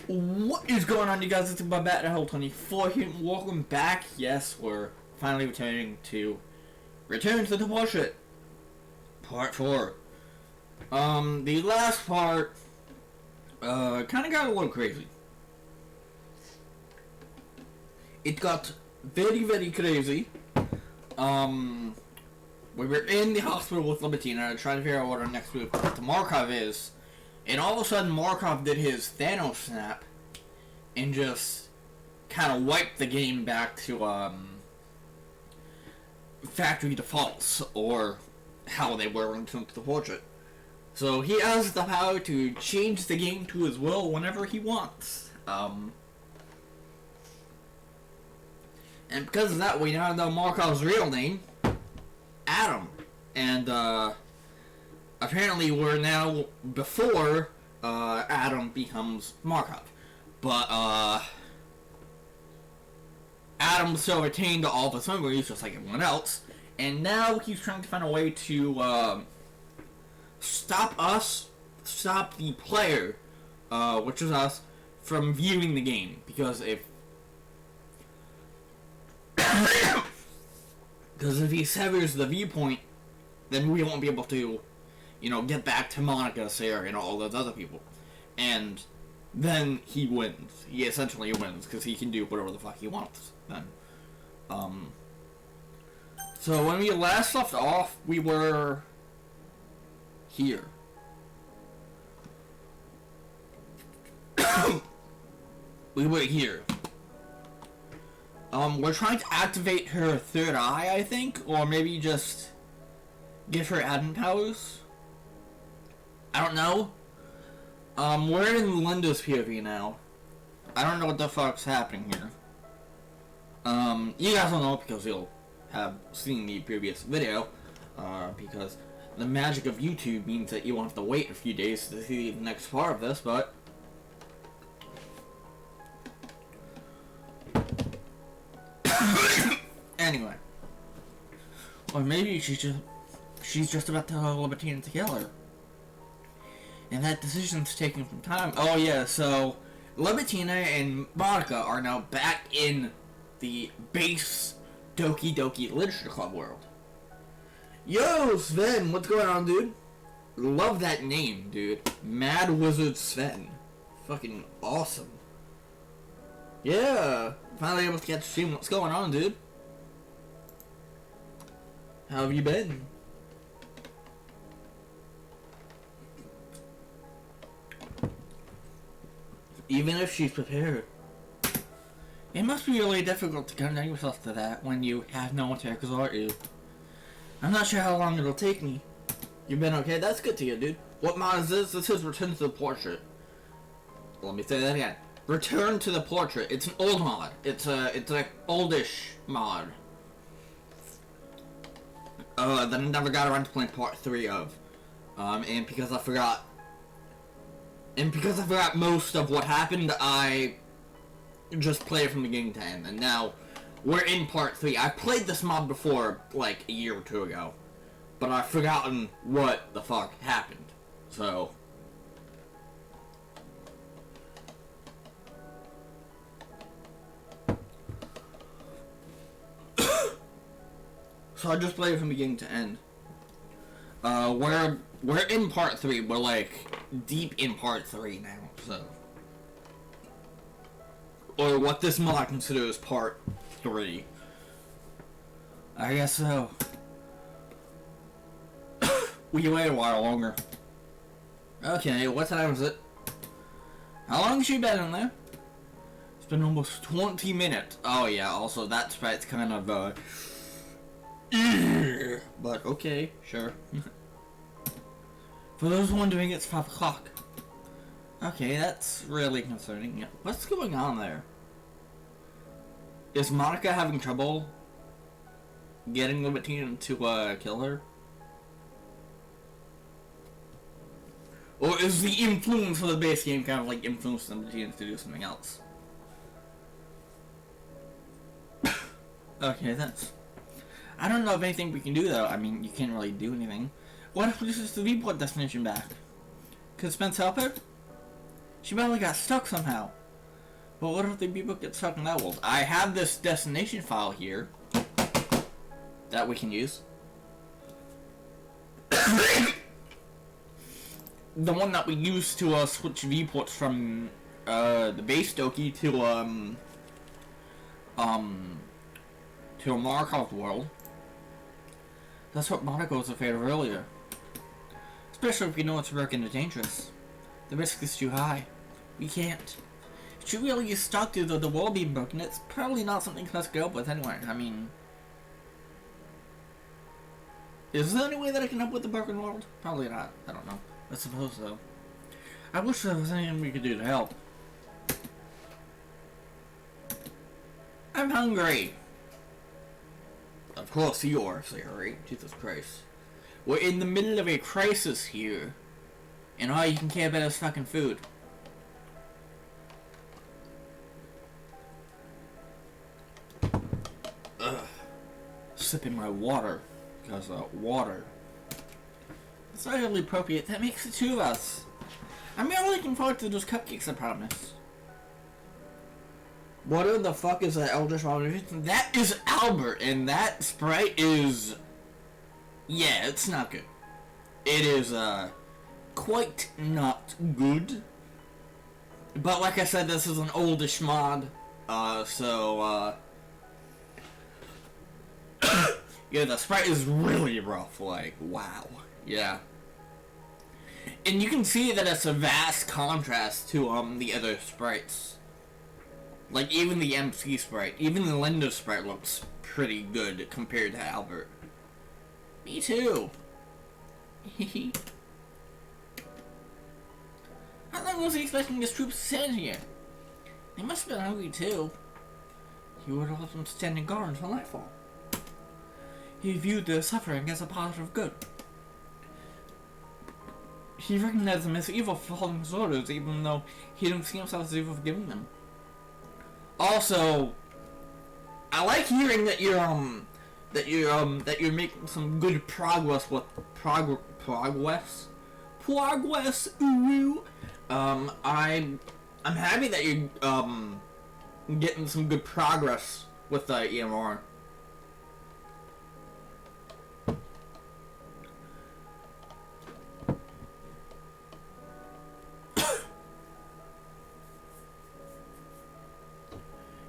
What is going on, you guys? It's my BatHell24 here, and welcome back. Yes, we're finally returning to Return to the Portrait, Part 4. The last part, kind of got a little crazy. It got very, very crazy. We were in the hospital with Libertina trying to figure out what our next move to Markov is. And all of a sudden, Markov did his Thanos snap and just kind of wiped the game back to factory defaults, or how they were in Return to the Portrait. So he has the power to change the game to his will whenever he wants. And because of that, we now know Markov's real name, Adam. And apparently we're now before Adam becomes Markov. But Adam still retained all of his memories just like everyone else. And now he's trying to find a way to stop the player, which is us, from viewing the game. Because if he severs the viewpoint, then we won't be able to, get back to Monica, Sarah, and all those other people. And then he wins. He essentially wins, because he can do whatever the fuck he wants then. So when we last left off, we were here. We were here. We're trying to activate her third eye, I think, or maybe just give her admin powers. I don't know. We're in Linda's POV now. I don't know what the fuck's happening here. You guys don't know because you'll have seen the previous video, because the magic of YouTube means that you won't have to wait a few days to see the next part of this, but anyway. Or maybe she's just about to tell Libertina to kill her. And that decision's taking some time. Oh yeah, so Libertina and Monica are now back in the base Doki Doki Literature Club world. Yo, Sven, what's going on, dude? Love that name, dude. Mad Wizard Sven. Fucking awesome. Yeah, finally able to get to stream. What's going on, dude? How have you been? Even if she's prepared. It must be really difficult to contain yourself to that when you have no one to exhort you. I'm not sure how long it'll take me. You've been okay? That's good to hear, dude. What mod is this? This is Return to the Portrait. Let me say that again. Return to the Portrait. It's an old mod. It's an oldish mod. That I never got around to playing part 3 of. And because I forgot most of what happened, I just played it from beginning to end. And now, we're in part 3. I played this mod before, like, a year or two ago. But I've forgotten what the fuck happened. So I just played it from beginning to end. We're in part 3. We're like deep in part 3 now, so, or what this mod considers part 3. I guess so. We can wait a while longer. Okay, what time is it? How long has she been in there? It's been almost 20 minutes. Oh yeah, also that sprite's kind of but okay, sure. For those wondering, it's 5 o'clock. Okay, that's really concerning. What's going on there? Is Monica having trouble getting Libertina to kill her? Or is the influence of the base game kind of like influencing Libertina to do something else? Okay, that's... I don't know of anything we can do though. I mean, you can't really do anything. What if this is the viewport destination back? Could Spence help her? She probably got stuck somehow. But what if the people get stuck in that world? I have this destination file here that we can use. The one that we used to switch viewports from the base Doki to a Markov world. That's what Monaco was afraid of earlier. Especially if you know it's broken and dangerous. The risk is too high. We can't. If you really get stuck to the world being broken, it's probably not something for us to go with anyway. I mean... Is there any way that I can help with the broken world? Probably not. I don't know. I suppose so. I wish there was anything we could do to help. I'm hungry! Of course you are, Siri. Jesus Christ. We're in the middle of a crisis here. And all you can care about is fucking food. Ugh. Sipping my water. Because, water. It's not really appropriate. That makes the two of us. I'm really looking forward to those cupcakes, I promise. What the fuck is that Eldritch Revolution? That is Albert, and that sprite is... Yeah, it's not good. It is, quite not good. But like I said, this is an oldish mod. Yeah, the sprite is really rough, like, wow. Yeah. And you can see that it's a vast contrast to, the other sprites. Like, even the MC sprite, even the Linda sprite looks pretty good compared to Albert. Me too. How long was he expecting his troops to stand here? They must have been hungry too. He would have let them standing guard until nightfall. He viewed their suffering as a positive good. He recognized them as evil for following his orders, even though he didn't see himself as evil for giving them. Also, I like hearing that you're making some good progress with progress. Ooh. I'm happy that you're getting some good progress with the EMR.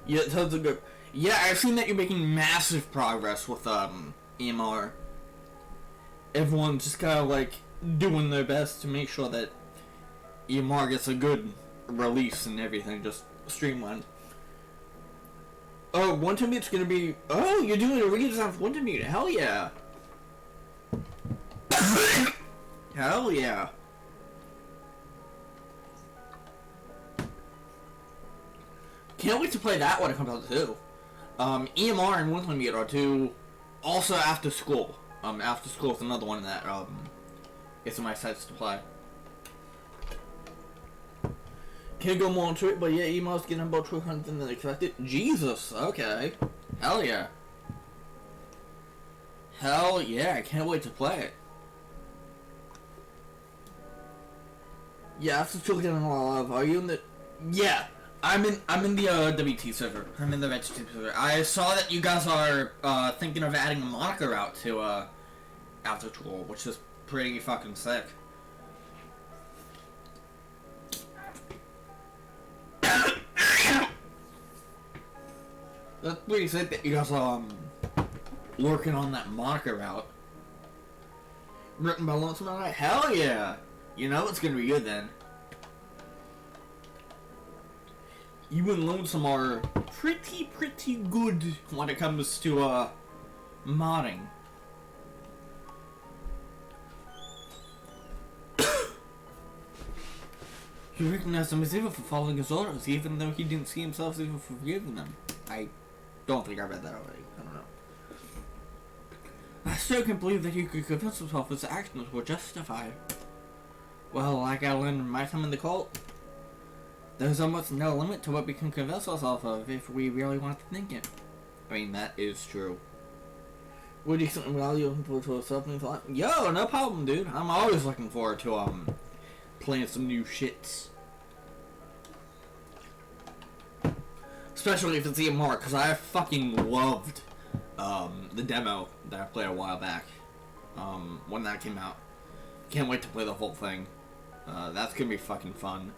Yeah, tons of good. Yeah, I've seen that you're making massive progress with EMR. Everyone's just kind of like doing their best to make sure that EMR gets a good release and everything, just streamlined. Oh, One-to-Mute's gonna be... Oh, you're doing a redesign for One-to-Mute. Hell yeah. Hell yeah. Can't wait to play that when it comes out too. EMR and One-to-Mute are two. Also after school. After school is another one that it's in my sights to play. Can't go more into it, but yeah, EMR's getting about 200 than expected. Jesus, okay. Hell yeah. Hell yeah, I can't wait to play it. Yeah, after school getting a lot of. Are you in the? Yeah. I'm in the WT server. I'm in the Red server. I saw that you guys are thinking of adding a moniker out to After School, which is pretty fucking sick. That's pretty sick that you guys are working on that moniker route. Written by Lonesome Night. Hell yeah! You know it's gonna be good then. You and Lonesome are pretty good when it comes to, modding. He recognized him as evil for following his orders, even though he didn't see himself as evil for forgiving them. I don't think I read that already. I don't know. I still can't believe that he could convince himself his actions were justified. Well, like I learned in my time in the cult, there's almost no limit to what we can convince ourselves of if we really want to think it. I mean, that is true. Would you something while you're looking forward to something thought? Yo, no problem, dude. I'm always looking forward to, playing some new shits. Especially if it's even more, because I fucking loved the demo that I played a while back when that came out. Can't wait to play the whole thing. That's gonna be fucking fun.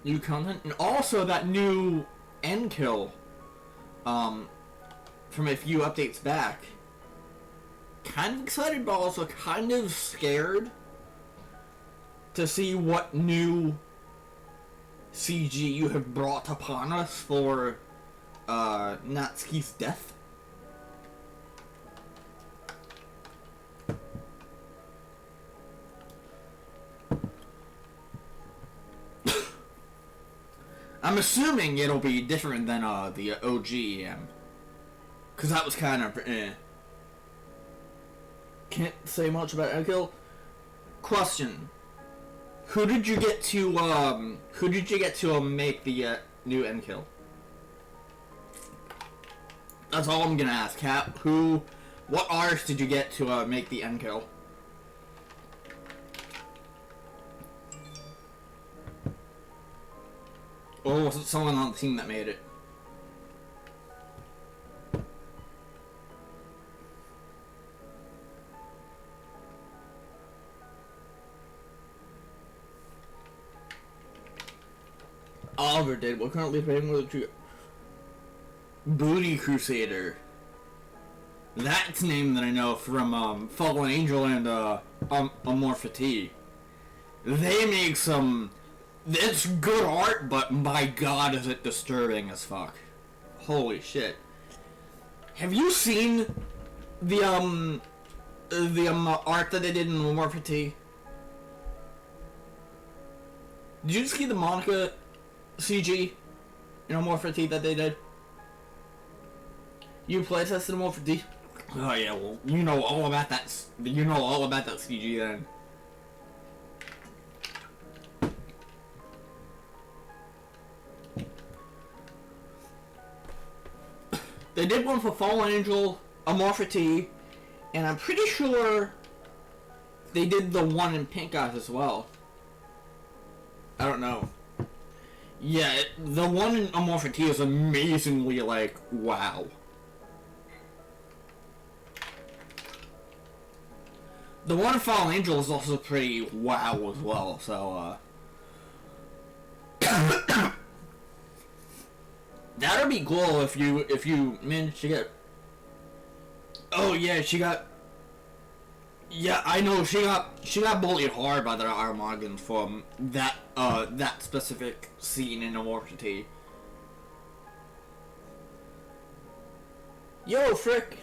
New content, and also that new end kill from a few updates back. Kind of excited, but also kind of scared to see what new CG you have brought upon us for Natsuki's death. I'm assuming it'll be different than the OG because that was kind of Can't say much about Endkill. Question: Who did you get to make the new Endkill? That's all I'm gonna ask. Cap, what artist did you get to make the Endkill? Or was it someone on the team that made it? Oliver did. We're currently playing with a Booty Crusader. That's a name that I know from Fallen Angel and Amorpha. They make some. It's good art, but my god, is it disturbing as fuck. Holy shit. Have you seen the art that they did in Amorpha? Did you see the Monica CG in Amorpha that they did? You playtested Amorpha? Oh yeah, well, you know all about that. You know all about that CG then. They did one for Fallen Angel, Amorpha, and I'm pretty sure they did the one in Pink Eyes as well. I don't know. Yeah, the one in Amorpha is amazingly, like, wow. The one in Fallen Angel is also pretty wow as well, so, that would be cool if you managed to get. Oh yeah, she got. Yeah, I know she got bullied hard by the Armagans from that specific scene in Amorpha. Yo, Frick,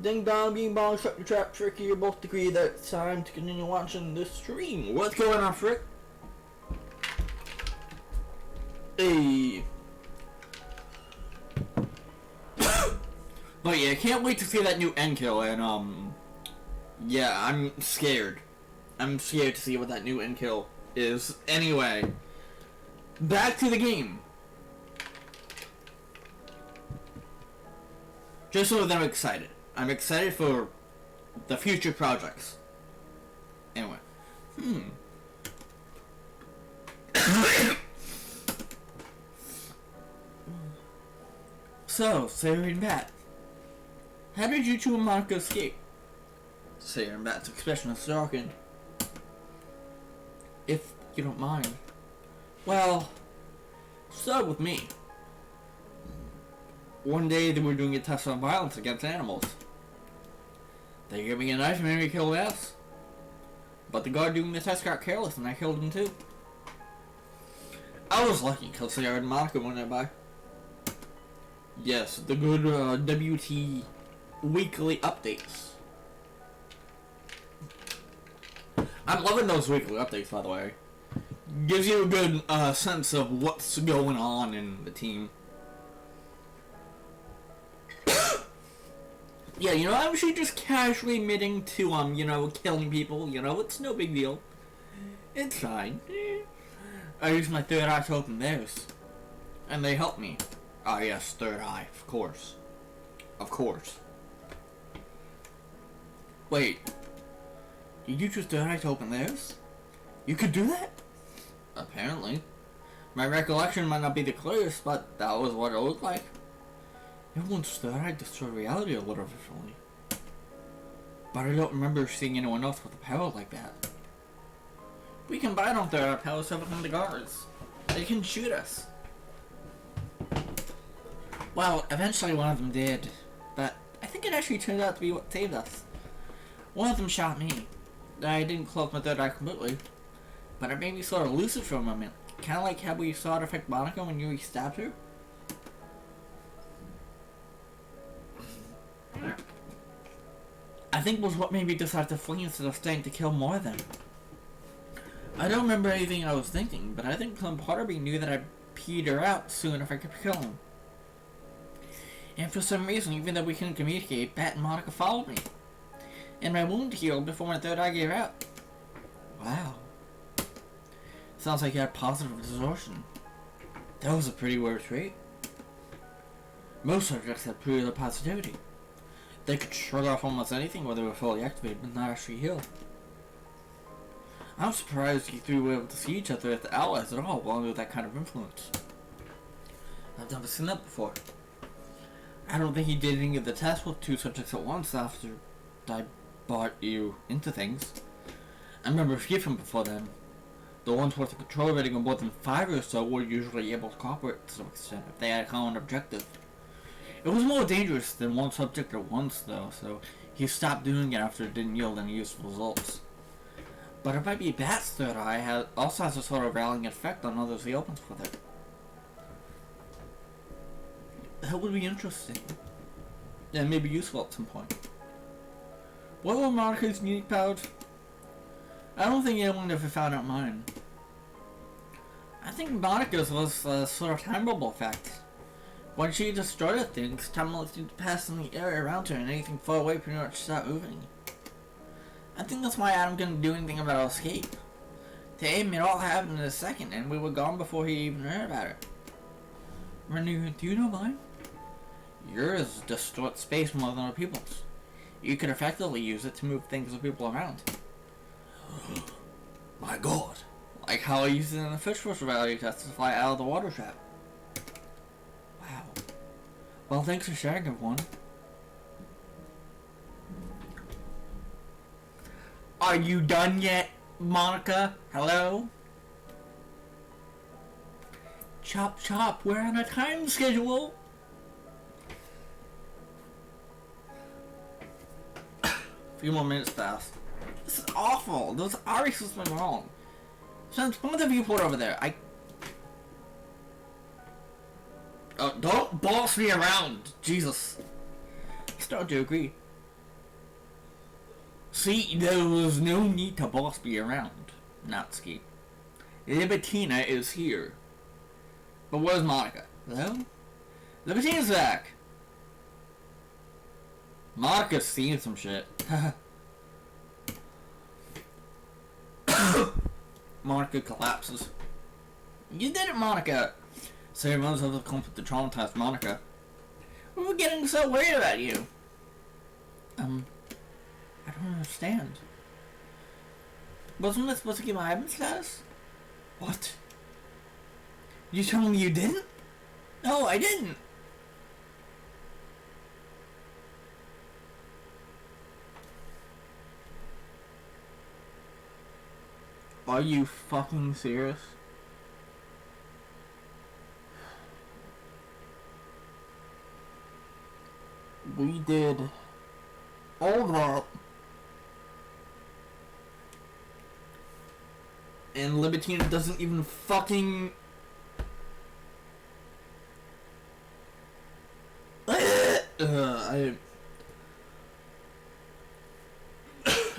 ding dong, bing bong, shut your trap, Fricky. You both agree that it's time to continue watching this stream. What's going on, Frick? Hey. But yeah, can't wait to see that new Endkill, and yeah, I'm scared. I'm scared to see what that new Endkill is. Anyway, back to the game. Just so that I'm excited. I'm excited for the future projects. Anyway. So, Sarah and Bat. How did you two and Monica escape? Sarah and Bat's expression is darkened. If you don't mind. Well, start with me. One day they were doing a test on violence against animals. They gave me a knife and made me kill Bess. But the guard doing the test got careless and I killed him too. I was lucky because Sarah and Monica went by. Yes, the good WT weekly updates. I'm loving those weekly updates, by the way. Gives you a good sense of what's going on in the team. Yeah, you know, I'm actually just casually admitting to, you know, killing people. You know, it's no big deal. It's fine. I used my third eye to open theirs. And they helped me. Ah, yes, third eye, of course. Of course. Wait. Did you just third eye to open theirs? You could do that? Apparently. My recollection might not be the clearest, but that was what it looked like. Everyone's thought I destroyed reality a little differently. But I don't remember seeing anyone else with a power like that. We combined on their powers to overcome the guards. They can shoot us. Well, eventually one of them did, but I think it actually turned out to be what saved us. One of them shot me. I didn't close my third eye completely, but it made me sort of lucid for a moment. Kind of like how we saw it affect Monica when you stabbed her. I think it was what made me decide to flee instead of staying to kill more of them. I don't remember anything I was thinking, but I think some part of me knew that I'd peed her out soon if I could kill him. And for some reason, even though we couldn't communicate, Bat and Monica followed me. And my wound healed before my third eye gave out. Wow. Sounds like you had positive distortion. That was a pretty weird trait. Most subjects have pretty low positivity. They could shrug off almost anything when they were fully activated, but not actually heal. I'm surprised you three were able to see each other as the allies at all while under that kind of influence. I've never seen that before. I don't think he did any of the tests with two subjects at once after I brought you into things. I remember a few from before then. The ones with the control rating of more than 5 or so were usually able to cooperate to some extent if they had a common objective. It was more dangerous than one subject at once though, so he stopped doing it after it didn't yield any useful results. But it might be Bat's third eye also has a sort of rallying effect on others he opens with it. That would be interesting. And maybe useful at some point. What were Monica's unique powers? I don't think anyone ever found out mine. I think Monica's was a sort of time bubble effect. When she destroyed things, time seemed to pass in the area around her and anything far away pretty much stopped moving. I think that's why Adam couldn't do anything about our escape. To him, it all happened in a second and we were gone before he even heard about it. Renu, do you know mine? Yours distorts space more than other people's. You could effectively use it to move things or people around. My god. Like how I used it in the fish force reality test to fly out of the water trap. Wow. Well, thanks for sharing, everyone. Are you done yet, Monica? Hello? Chop chop, we're on a time schedule. A few more minutes passed. This is awful. There's obviously something wrong. Since one of the viewport over there, oh, don't boss me around. Jesus. I start to agree. See, there was no need to boss me around, Natsuki. Libitina is here. But where's Monica? Hello? Libitina's back. Monica's seen some shit. Monica collapses. You did it, Monica! Sarah runs over the comfort to traumatize Monica. We were getting so worried about you. I don't understand. Wasn't I supposed to get my Ivan status? What? You telling me you didn't? No, I didn't. Are you fucking serious? We did all that. And Libitina doesn't even fucking...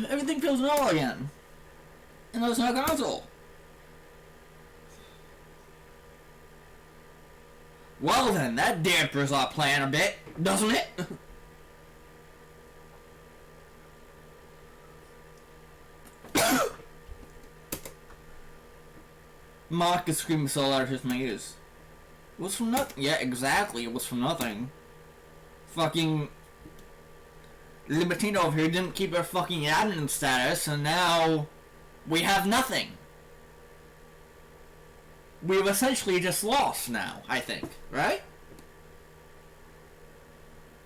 Everything feels normal again. And there's no console. Well then, that dampers our plan a bit, doesn't it? Mark is screaming so loud his ears. It was from nothing. Yeah, exactly, it was from nothing. Fucking... Libitina over here didn't keep her fucking admin status, and now... we have nothing. we've essentially just lost now, I think, right?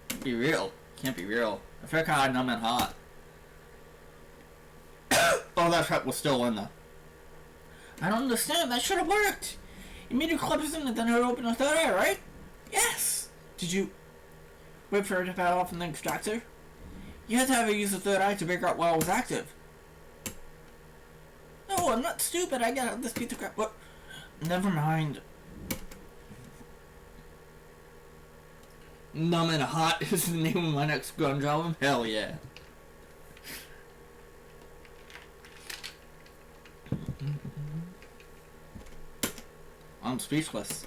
Can't be real. Can't be real. I feel kind of numb and hot. Oh, that trap was still in there. I don't understand. That should have worked. You made your clips in and then it opened the third eye, right? Yes. Did you wait for it to pass off and then extract her? You had to have her use the third eye to figure out while it was active. No, I'm not stupid. I got this piece of crap. What? Never mind. Numb and hot is the name of my next grunge album. Hell yeah. I'm speechless.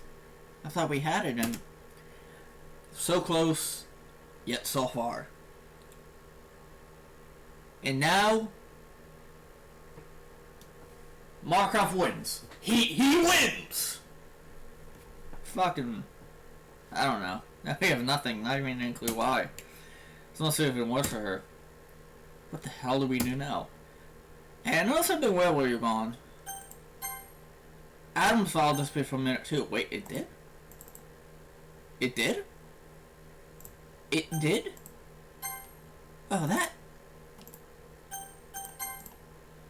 I thought we had it, and so close, yet so far. And now, Markov wins. He wins! Fucking, I don't know. I have nothing, not even any clue why. It's not even worse for her. What the hell do we do now? Hey, I know something weird where you're gone. Adam followed this bit for a minute too. Wait, it did? It did? It did? Oh, that?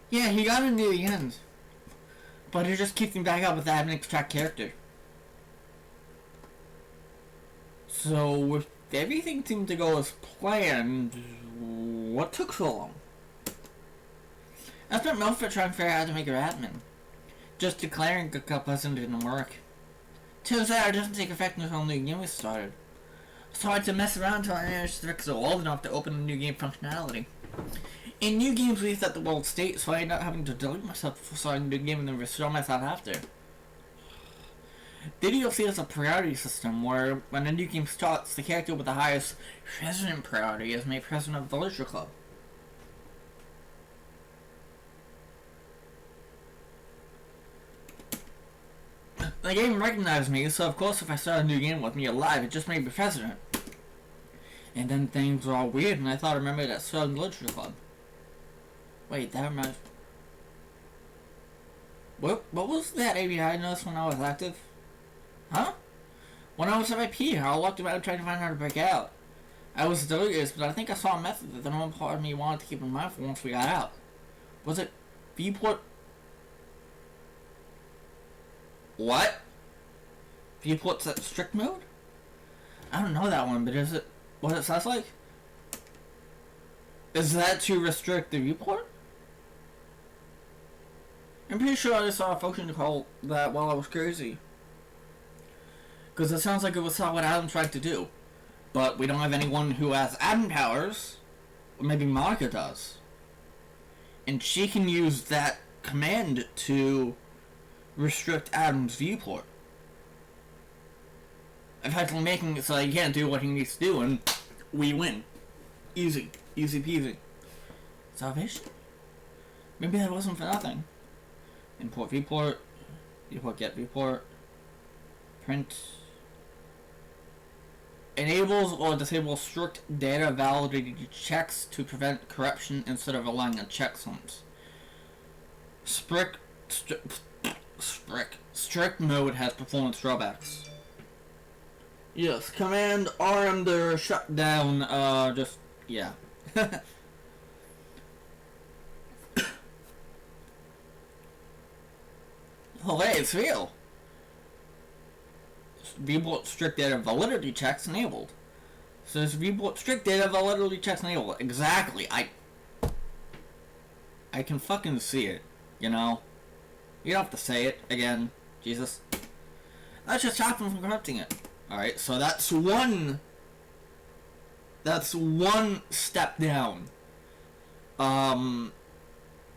Yeah, he got into the end. But it just keeps him back up with that extract character. So, if everything seemed to go as planned, what took so long? I spent most of it trying to figure out how to make her admin. Just declaring a couple didn't work. Turns out it doesn't take effect until the new game is started. So I had to mess around until I managed to fix it old enough to open the new game functionality. In new games, we set the world state, so I ended up having to delete myself before starting the new game and then restore myself after. The DLC has a priority system where when a new game starts, the character with the highest president priority is made president of the Villager Club. The game recognized me, so of course if I started a new game with me alive, it just made me president. And then things were all weird, and I thought I remembered that Southern Literature Club. Wait, that reminds... What was that API I noticed when I was active? Huh? When I was at IP, I walked around trying to find how to break out. I was delirious, but I think I saw a method that the normal part of me wanted to keep in mind for once we got out. Was it viewport? What? Viewport set strict mode? I don't know that one, but is it what it sounds like? Is that to restrict the viewport? I'm pretty sure I just saw a function call that while I was crazy. Because it sounds like it was what Adam tried to do. But we don't have anyone who has Adam powers. Or maybe Monica does. And she can use that command to restrict Adam's viewport. Effectively making it so he can't do what he needs to do, and we win. Easy. Easy peasy. Salvation? Maybe that wasn't for nothing. Import viewport. Viewport get viewport. Print. Enables or disables strict data validity checks to prevent corruption instead of relying on checksums. Strict mode has performance drawbacks. Yes, command RM to shut down, yeah. Oh, hey, it's real. Viewport strict data validity checks enabled. Says viewport strict data validity checks enabled. Exactly. I can fucking see it, you know? You don't have to say it again, Jesus. Let's just stop him from corrupting it. Alright, so that's one step down.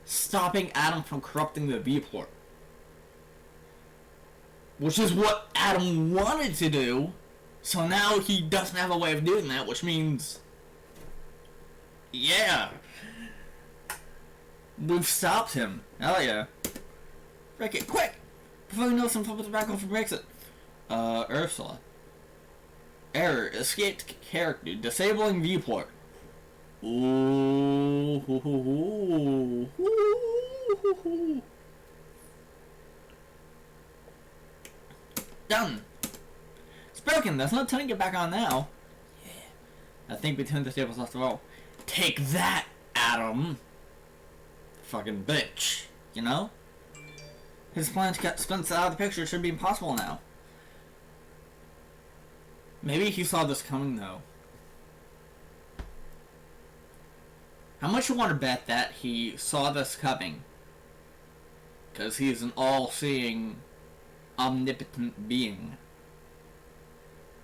Stopping Adam from corrupting the viewport. Which is what Adam wanted to do. So now he doesn't have a way of doing that, which means... yeah. We've stopped him. Hell yeah. Break it, quick! Before we know some flip it back off and breaks it. Ursula. Error. Escaped character. Disabling viewport. Ooh. Hoo, hoo, hoo. Ooh, hoo, hoo. Done. It's broken. There's no turning it back on now. Yeah. I think we turned the tables after all. Take that, Adam. Fucking bitch. You know? His plan to get Spencer out of the picture should be impossible now. Maybe he saw this coming, though. How much you want to bet that he saw this coming? Because he's an all-seeing, omnipotent being.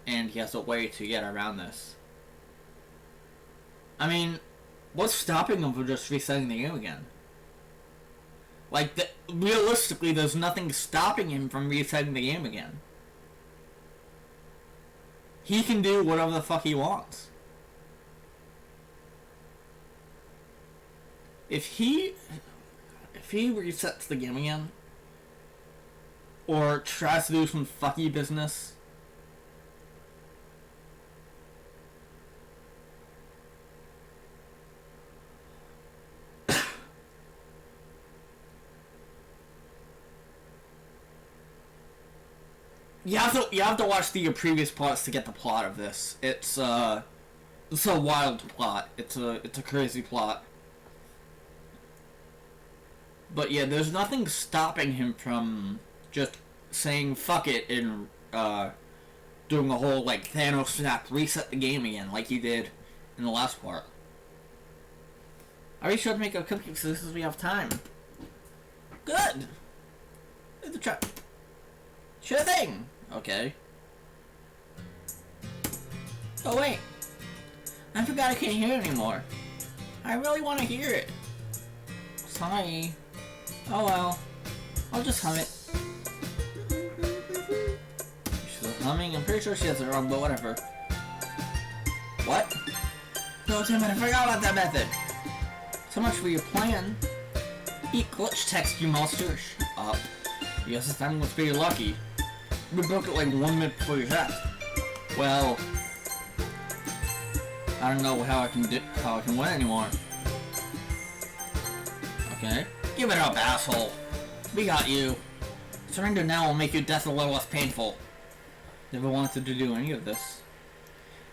And he has a way to get around this. I mean, what's stopping him from just resetting the game again? Like, realistically, there's nothing stopping him from resetting the game again. He can do whatever the fuck he wants. If he resets the game again, or tries to do some fucky business, you have to watch the previous parts to get the plot of this. It's a wild plot. It's a crazy plot. But yeah, there's nothing stopping him from just saying fuck it and doing a whole like Thanos snap, reset the game again like he did in the last part. Are we sure to make a cupcake since we have time? Good. Sure thing. Okay. Oh wait. I forgot I can't hear it anymore. I really want to hear it. Sorry. Oh well. I'll just hum it. She's humming. I'm pretty sure she has it wrong, but whatever. What? No, damn it, I forgot about that method. So much for your plan. Eat glitch text, you monster. Shut up. Yes, this time must be lucky. We broke it like 1 minute before your test. Well, I don't know how I can win anymore. Okay. Give it up, asshole. We got you. Surrender now will make your death a little less painful. Never wanted to do any of this.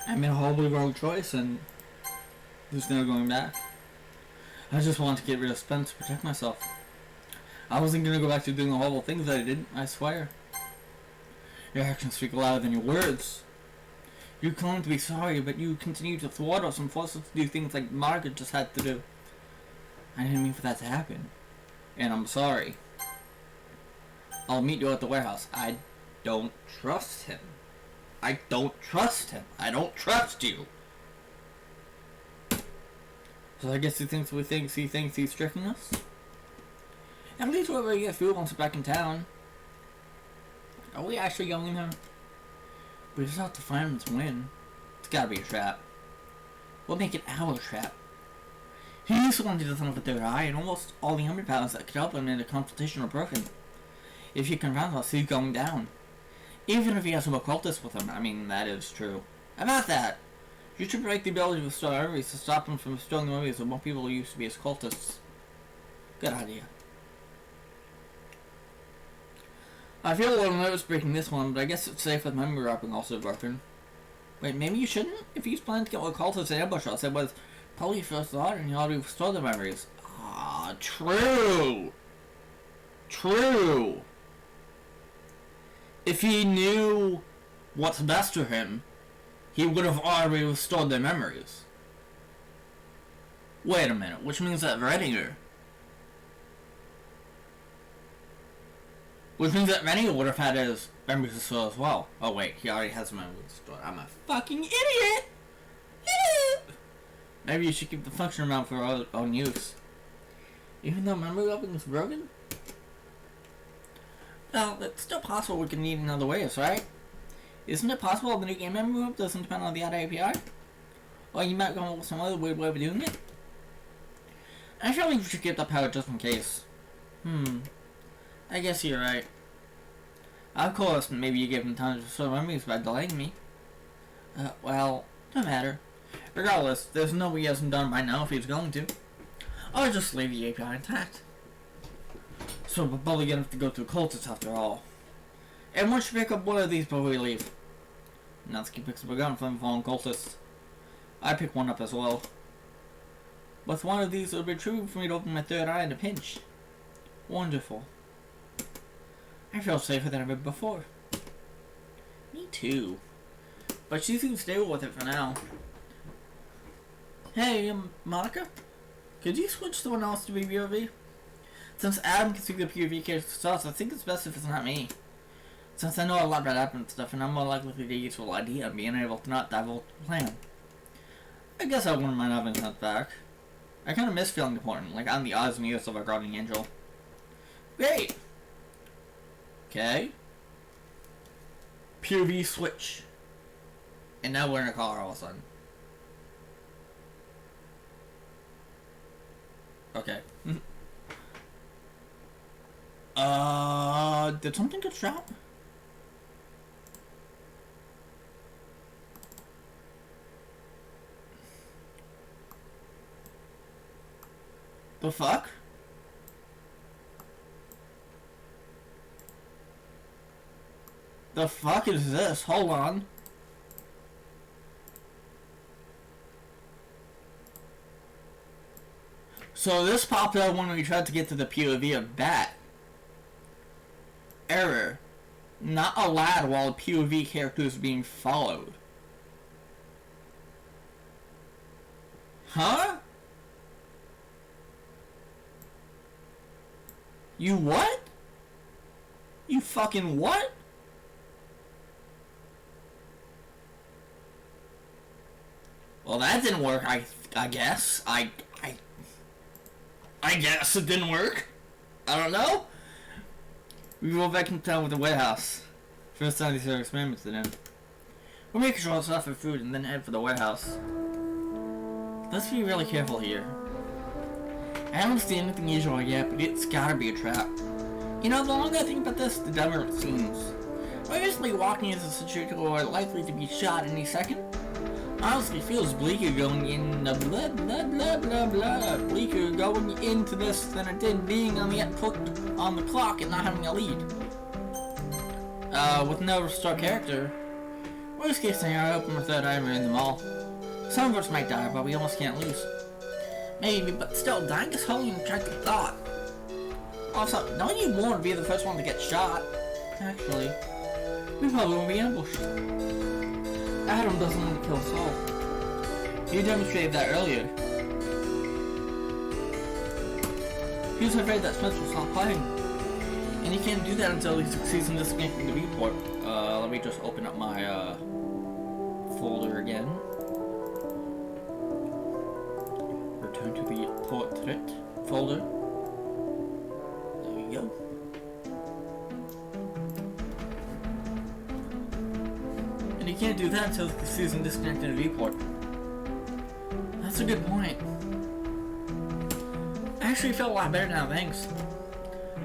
I made a horribly wrong choice and there's no going back. I just wanted to get rid of Spence to protect myself. I wasn't gonna go back to doing the horrible things that I did, I swear. Your actions speak louder than your words. You claim to be sorry, but you continue to thwart us and force us to do things like Margaret just had to do. I didn't mean for that to happen. And I'm sorry. I'll meet you at the warehouse. I don't trust him. I don't trust him. I don't trust you. So I guess he thinks he's tricking us? At least wherever we get food once we're back in town. Are we actually going there? We just have to find him to win. It's gotta be a trap. We'll make it our trap. He's the one who doesn't have a third eye, and almost all the army powers that could help him in the competition are broken. If he confronts us, he's going down. Even if he has some occultists with him, I mean, that is true. About that, you should break the ability to restore memories to stop him from restoring the memories of more people who used to be his cultists. Good idea. I feel a little nervous breaking this one, but I guess it's safe with memory wrapping also broken. Wait, maybe you shouldn't? If he's planning to get occultists and ambush us, it was probably first thought and he already restored the memories. Ah, true! True! If he knew what's best for him, he would have already restored their memories. Wait a minute, which means that Redinger... Which means that Redinger would have had his memories restored as well. Oh wait, he already has memories restored. I'm a fucking idiot! Maybe you should keep the function around for our own use. Even though memory weapon is broken? Well, it's still possible we can need another ways, right? Isn't it possible the new game memory web doesn't depend on the other API? Or you might go up with some other weird way of doing it? I feel like we should keep that power just in case. I guess you're right. Of course, maybe you gave him time to restore memories by delaying me. Well, no matter. Regardless, there's no way he hasn't done by now if he's going to. Or just leave the API intact. So we'll probably gonna have to go through cultists after all. Everyone should pick up one of these before we leave. Natsuki picks up a gun from the fallen cultist. I pick one up as well. With one of these, it would be true for me to open my third eye in a pinch. Wonderful. I feel safer than ever before. Me too. But she seems stable with it for now. Hey, Monica? Could you switch someone else to be POV? Since Adam can see the POV character's thoughts, I think it's best if it's not me. Since I know a lot about Adam and stuff, and I'm more likely to get a useful idea of being able to not divulge the plan. I guess I wouldn't mind having that back. I kind of miss feeling important, like I'm the odds and ends of a guardian angel. Great! Okay. POV switch. And now we're in a car all of a sudden. Okay. Did something get shot? The fuck? The fuck is this? Hold on. So this popped up when we tried to get to the POV of Bat. Error. Not allowed while a POV character is being followed. Huh? You what? You fucking what? Well, that didn't work, I guess. I guess it didn't work. I don't know. We go back in town with the warehouse. First time these are experiments to them. We'll make sure it's off for food and then head for the warehouse. Let's be really careful here. I don't see anything usual yet, but it's gotta be a trap. You know, the longer I think about this, the dumber it seems. We're usually walking into a situation where we're likely to be shot any second. Honestly, feels bleaker going in blah blah blah blah blah. Bleaker going into this than it did being on the clock and not having a lead. With no restored character. Worst case scenario, open with that item in the mall. Some of us might die, but we almost can't lose. Maybe, but still, dying is wholly an attractive thought. Also, don't you want to be the first one to get shot? Actually, we probably won't be ambushed. Adam doesn't want to kill Saul. You demonstrated that earlier. He was afraid that Smith will stop playing. And he can't do that until he succeeds in disconnecting the report. Let me just open up my, folder again. Return to the portrait folder. There we go. And you can't do that until the season disconnected the viewport. That's a good point. I actually felt a lot better now, thanks.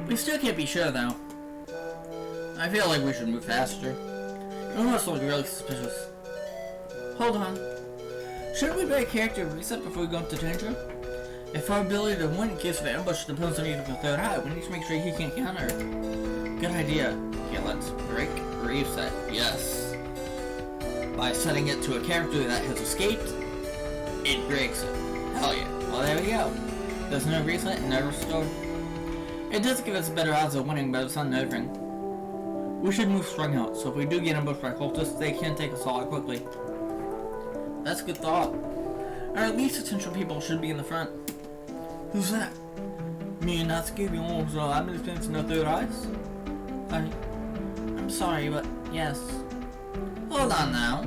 We still can't be sure though. I feel like we should move faster. It almost look really suspicious. Hold on. Shouldn't we make a character reset before we go into danger? If our ability to win in case of ambush depends on either the third eye, we need to make sure he can't counter. Good idea. Okay, let's break reset. Yes. By setting it to a character that has escaped, it breaks it. Hell yeah. Well, there we go. There's no reset, no restore. It does give us better odds of winning, but it's unnerving. We should move strung out, so if we do get ambushed by cultists, they can take us all out quickly. That's a good thought. Or at least potential people should be in the front. Who's that? Me and Natsuki, the only ones I've been experiencing no third eyes? I'm sorry, but yes. Hold on now.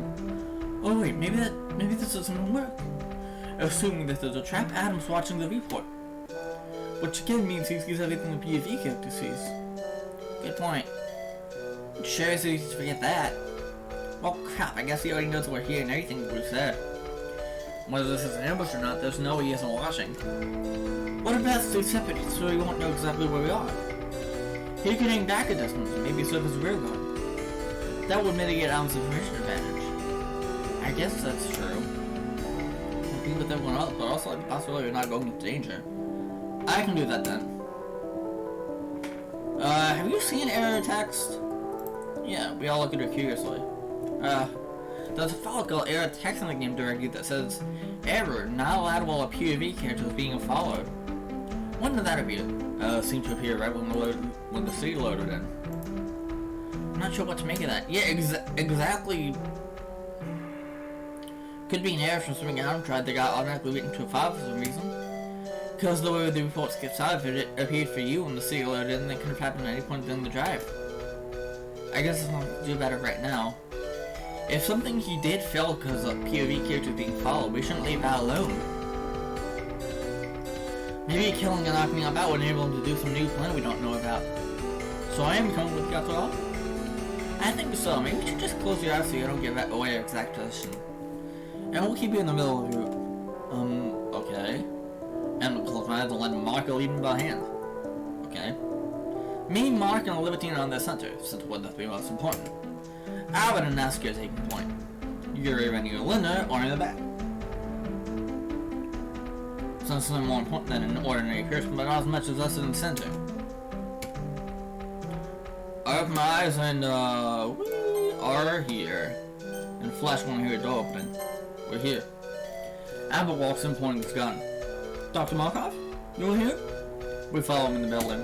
Oh wait, maybe this doesn't work. Assuming that there's a trap, Adam's watching the report. Which again means he sees everything the POV character sees. Good point. It sure is easy to forget that. Well crap, I guess he already knows we're here and everything we said. Whether this is an ambush or not, there's no way he isn't watching. What if that's stay separate so he won't know exactly where we are? He can hang back a distance, maybe serve as a rear guard. That would mitigate Adam's information advantage. I guess that's true. Looking with everyone else, but also the possibility of not going into danger. I can do that then. Have you seen error text? Yeah, we all look at her curiously. There's a file called error text in the game directory that says, error, not allowed while a POV character is being followed. When did that appear? Seemed to appear right when the city loaded in. I'm not sure what to make of that. Yeah, exactly. Could be an error from something Adam tried that got automatically written to a file for some reason. Because the way the report skips out of it appeared for you when the city loaded in, and it could have happened at any point during the drive. I guess it's not to do about it right now. If something he did fail because a POV character is being followed, we shouldn't leave that alone. Maybe killing and knocking him about would enable him to do some new plan we don't know about. So I am coming with you after all? I think so. Maybe we should just close your eyes so you don't give away our exact position. And we'll keep you in the middle of your... okay. And we'll close my eyes and let Marco lead him by hand. Okay. Me, Mark, and Libertine are on the center, since what that's the most important. Albert and Naskia are taking point. You're either in your Linda or in the back. Something more important than an ordinary person, but not as much as us in the center. I open my eyes and, we are here. And Flash won't hear the door open. We're here. Albert walks in pointing his gun. Dr. Markov? You were here? We follow him in the building.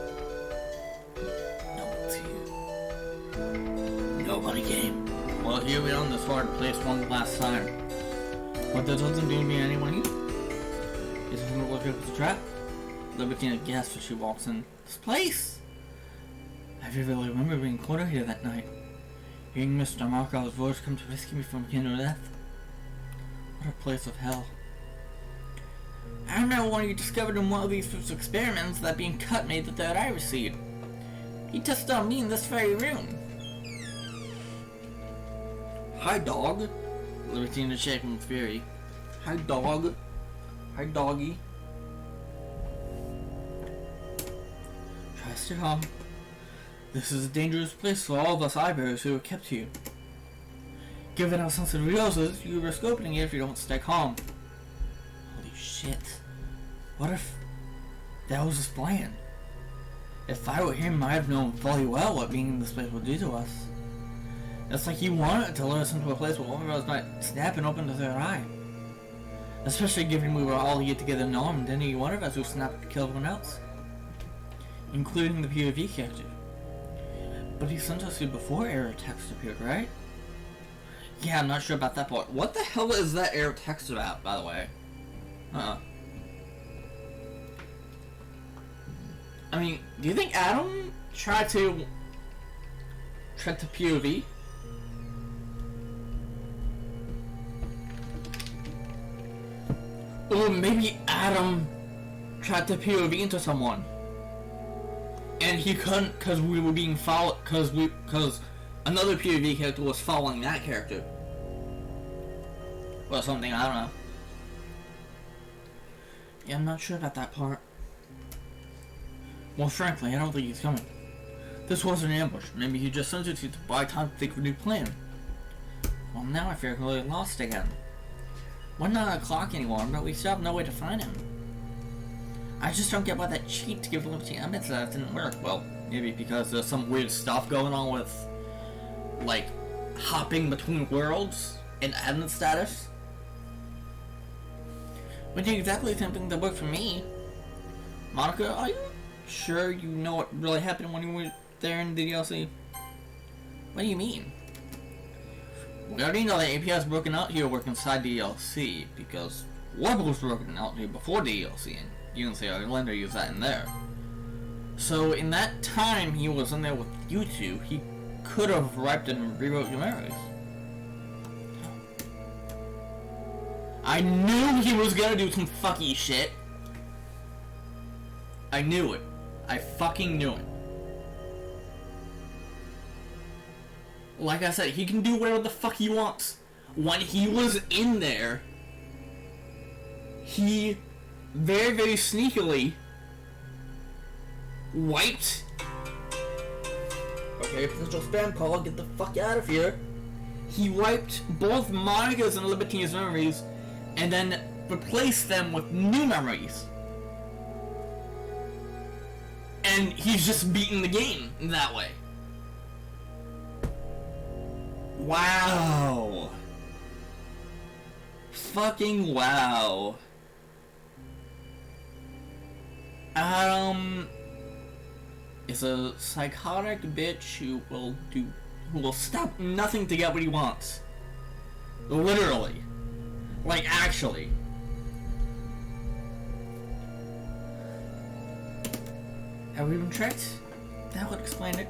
No one's here. Nobody came. Well, here we are on this hard place one last time. But there doesn't seem to be anyone here. Is it gonna look like it's a trap? Libertine gasps as she walks in. This place! I vividly remember being quartered here that night. Hearing Mr. Markov's voice come to rescue me from kin or death. What a place of hell. I remember when you discovered in one of these first experiments that being cut made the third eye recede. He tested on me in this very room. Hi, dog. Libertine is shaking with fury. Hi, dog. Hi, doggy. Try to stay calm. This is a dangerous place for all of us eyebearers who are kept here. Given how sensitive Rios is, you risk opening it if you don't stay calm. Holy shit. What if that was his plan? If I were him, I'd have known fully well what being in this place would do to us. It's like he wanted to lure us into a place where one of us might snap and open the third eye. Especially given we were all here together and armed, and any one of us would snap to kill everyone else. Including the POV character. But he sent us here before error text appeared, right? Yeah, I'm not sure about that part. What the hell is that error text about, by the way? I mean, do you think Adam tried to POV? Or maybe Adam tried to POV into someone, and he couldn't because we were being followed. Because another POV character was following that character, or something. I don't know. Yeah, I'm not sure about that part. Well, frankly, I don't think he's coming. This wasn't an ambush. Maybe he just sent it to you to buy time to think of a new plan. Well, now I fear I'm really lost again. We're not on a clock anymore, but we still have no way to find him. I just don't get why that cheat to give Libertine Emmett that didn't work. Well, maybe because there's some weird stuff going on with, like, hopping between worlds and admin status. But did exactly the same thing that worked for me. Monica, are you sure you know what really happened when you were there in the DLC? What do you mean? We already know that API is broken out here working inside DLC, because Warble was broken out here before DLC, and you can say Lender used that in there. So in that time he was in there with you two, he could have wiped and rewrote your memories. I knew he was gonna do some fucky shit. I knew it. I fucking knew it. Like I said, he can do whatever the fuck he wants. When he was in there, he very, very sneakily wiped. Okay, potential spam call, get the fuck out of here. He wiped both Monica's and Libertine's memories and then replaced them with new memories. And he's just beaten the game that way. Wow. Fucking wow. Adam is a psychotic bitch who will stop nothing to get what he wants. Literally. Like, actually. Have we been tricked? That would explain it.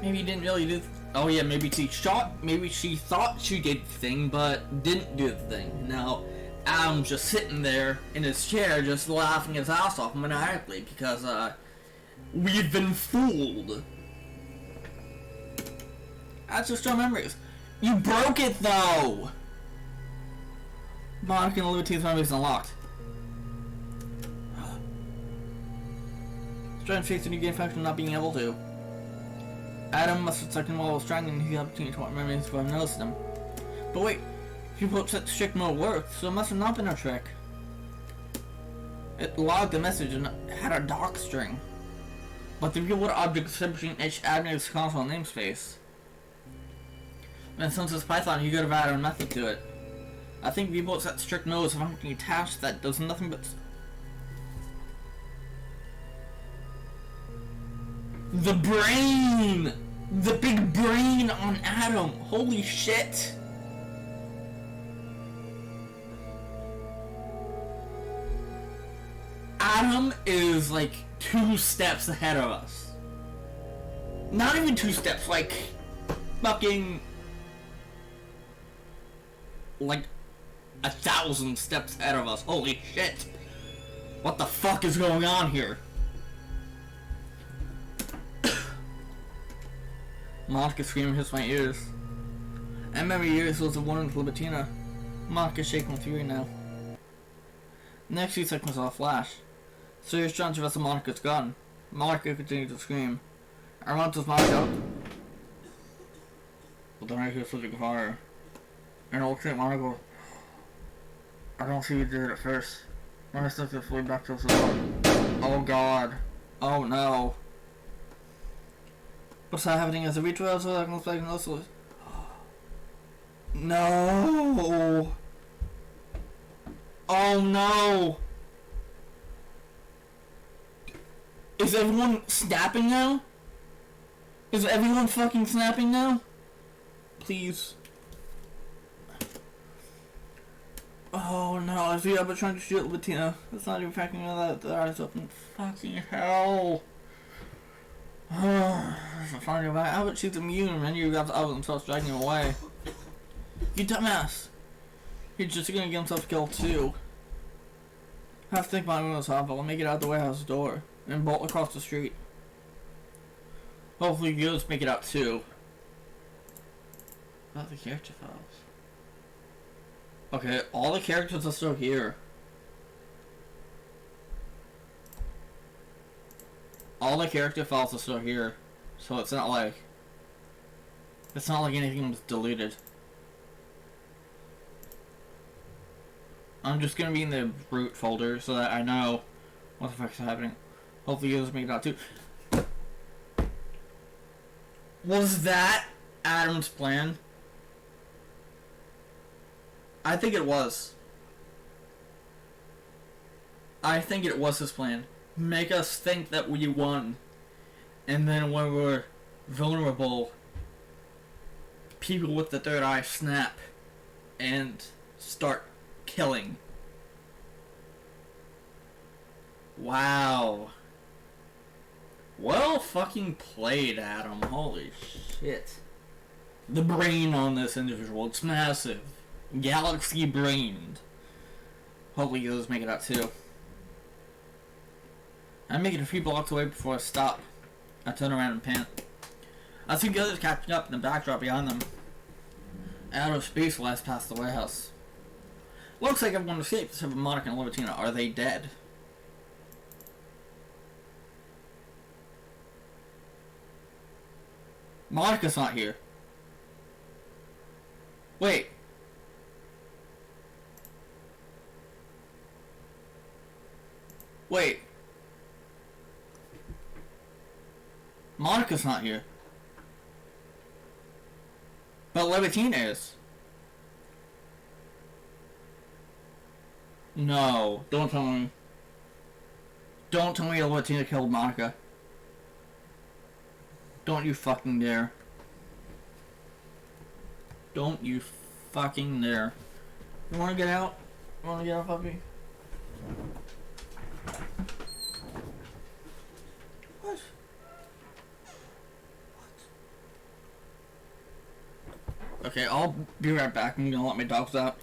Maybe he didn't really do. Oh yeah, maybe she thought she did the thing, but didn't do the thing. Now, Adam's just sitting there in his chair, just laughing his ass off maniacally because we've been fooled. That's just our memories. You broke it though. Monica and Libertine's memories unlocked. Trying to face the new game function not being able to. Adam must have taken while trying and he had the opportunity to want memories before I noticed them. But wait, people set strict mode worked, so it must have not been a trick. It logged the message and had a doc string. But the real-world object is between each admin's console namespace. And since it's Python, you could have added a method to it. I think Viewport set strict modes of something attached that does nothing but... The brain! The big brain on Adam! Holy shit! Adam is like 2 steps ahead of us. Not even 2 steps, like fucking like 1,000 steps ahead of us. Holy shit! What the fuck is going on here? Monica screaming hits my ears. And memory ears was the one with Libertina. Monica's shaking with fury now. Next few seconds saw a flash. Sirius trying to wrestle Monica's gun. Monica continued to scream. I run to Monica. But then I hear something fire. And I'll treat Monica. I don't see you did it at first. When I stepped to flee back to the door. Oh god. Oh no. What's happening as a ritual so I can look like no solution? No. Oh no. Is everyone snapping now? Is everyone fucking snapping now? Please. Oh no, I see I've been trying to shoot Latina. It's not even fucking that the eyes open. Fucking hell. Finally back. How about she's immune and then you got the other and starts dragging him away? You dumbass. He's just gonna get himself killed too. I have to think my moves off, but I'll make it out the warehouse door and bolt across the street. Hopefully you'll just make it out too. About the character files. Okay, all the characters are still here. All the character files are still here, so it's not like anything was deleted. I'm just gonna be in the root folder so that I know what the fuck's happening. Hopefully you guys make it out too. Was that Adam's plan? I think it was. I think it was his plan. Make us think that we won. And then when we're vulnerable, people with the third eye snap and start killing. Wow. Well fucking played, Adam. Holy shit. The brain on this individual, it's massive. Galaxy brained. Hopefully you guys make it out too. I'm making a few blocks away before I stop. I turn around and pant. I see the others catching up in the backdrop behind them. Out of space last past the warehouse. Looks like everyone escaped except for Monica and Libertina. Are they dead? Monica's not here. Wait. Wait. Monica's not here. But Levitina is. No, don't tell me. Don't tell me Levitina killed Monica. Don't you fucking dare. Don't you fucking dare. You wanna get out? You wanna get out, puppy? What? Okay, I'll be right back. I'm gonna let my dogs out.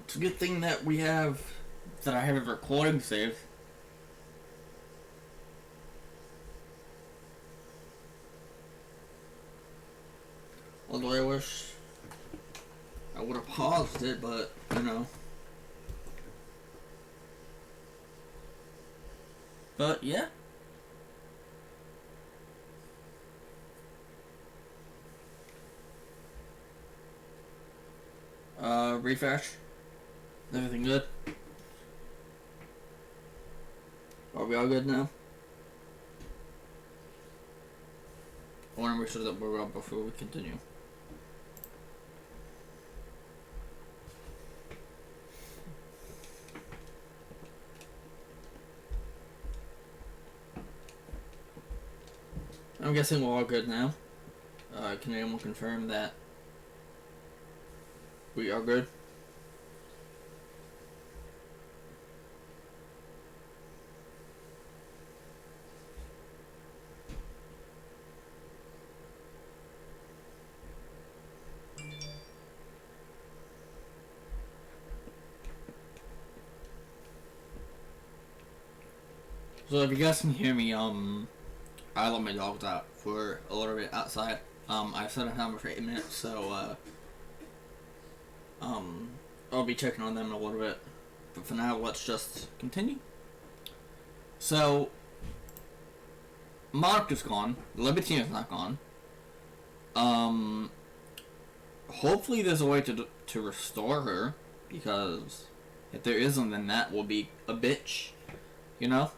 It's a good thing that I have a recording saved. Although I wish I would have paused it, but, you know. But, yeah. Refresh. Everything good? Are we all good now? I want to make sure that we're up before we continue. I'm guessing we're all good now. Can anyone confirm that we are good? So if you guys can hear me, I let my dogs out for a little bit outside. I set a timer for 8 minutes, so, I'll be checking on them in a little bit. But for now, let's just continue. So, Monica's gone. Libertina's not gone. Hopefully there's a way to restore her, because if there isn't, then that will be a bitch, you know?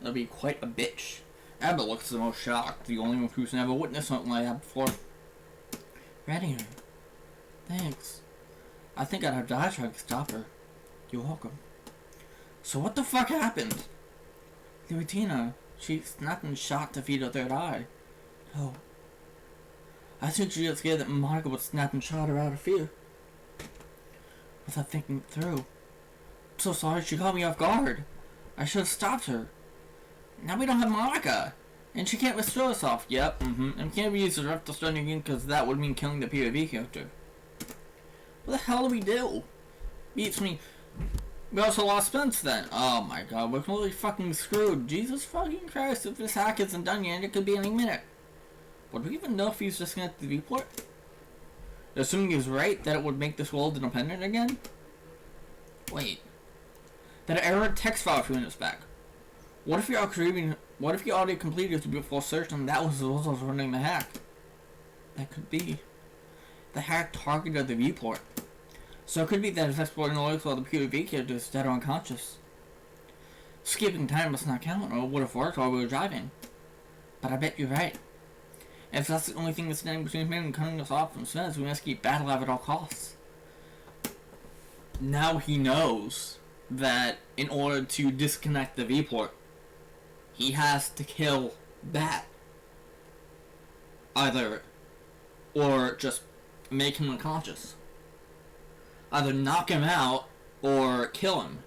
That'll be quite a bitch. Abbott looks the most shocked, the only one who's never witnessed something like that before. Ready her. Thanks. I think I'd have died trying to stop her. You're welcome. So what the fuck happened? Libertina, she snapped and shot to feed her third eye. Oh. I think she got scared that Monica would snap and shot her out of fear. Without thinking it through. I'm so sorry, she caught me off guard. I should have stopped her. Now we don't have Monica. And she can't restore herself. Yep, And can't reuse the Rectal Stone again because that would mean killing the POV character. What the hell do we do? Beats me. We also lost Spence then. Oh my god, we're completely fucking screwed. Jesus fucking Christ, if this hack isn't done yet, it could be any minute. Would we even know if he's disconnected the viewport? Assuming he's right, that it would make this world independent again? Wait. That error text file a few minutes back. What if you already completed the before search and that was the result of running the hack? That could be. The hack targeted the viewport. So it could be that it's exploiting the lives while the POV character is dead or unconscious. Skipping time must not count, or it would have worked while we were driving. But I bet you're right. If that's the only thing that's standing between him and cutting us off from Spence, we must keep battle at all costs. Now he knows that in order to disconnect the viewport, he has to kill that. Either, or just make him unconscious. Either knock him out, or kill him.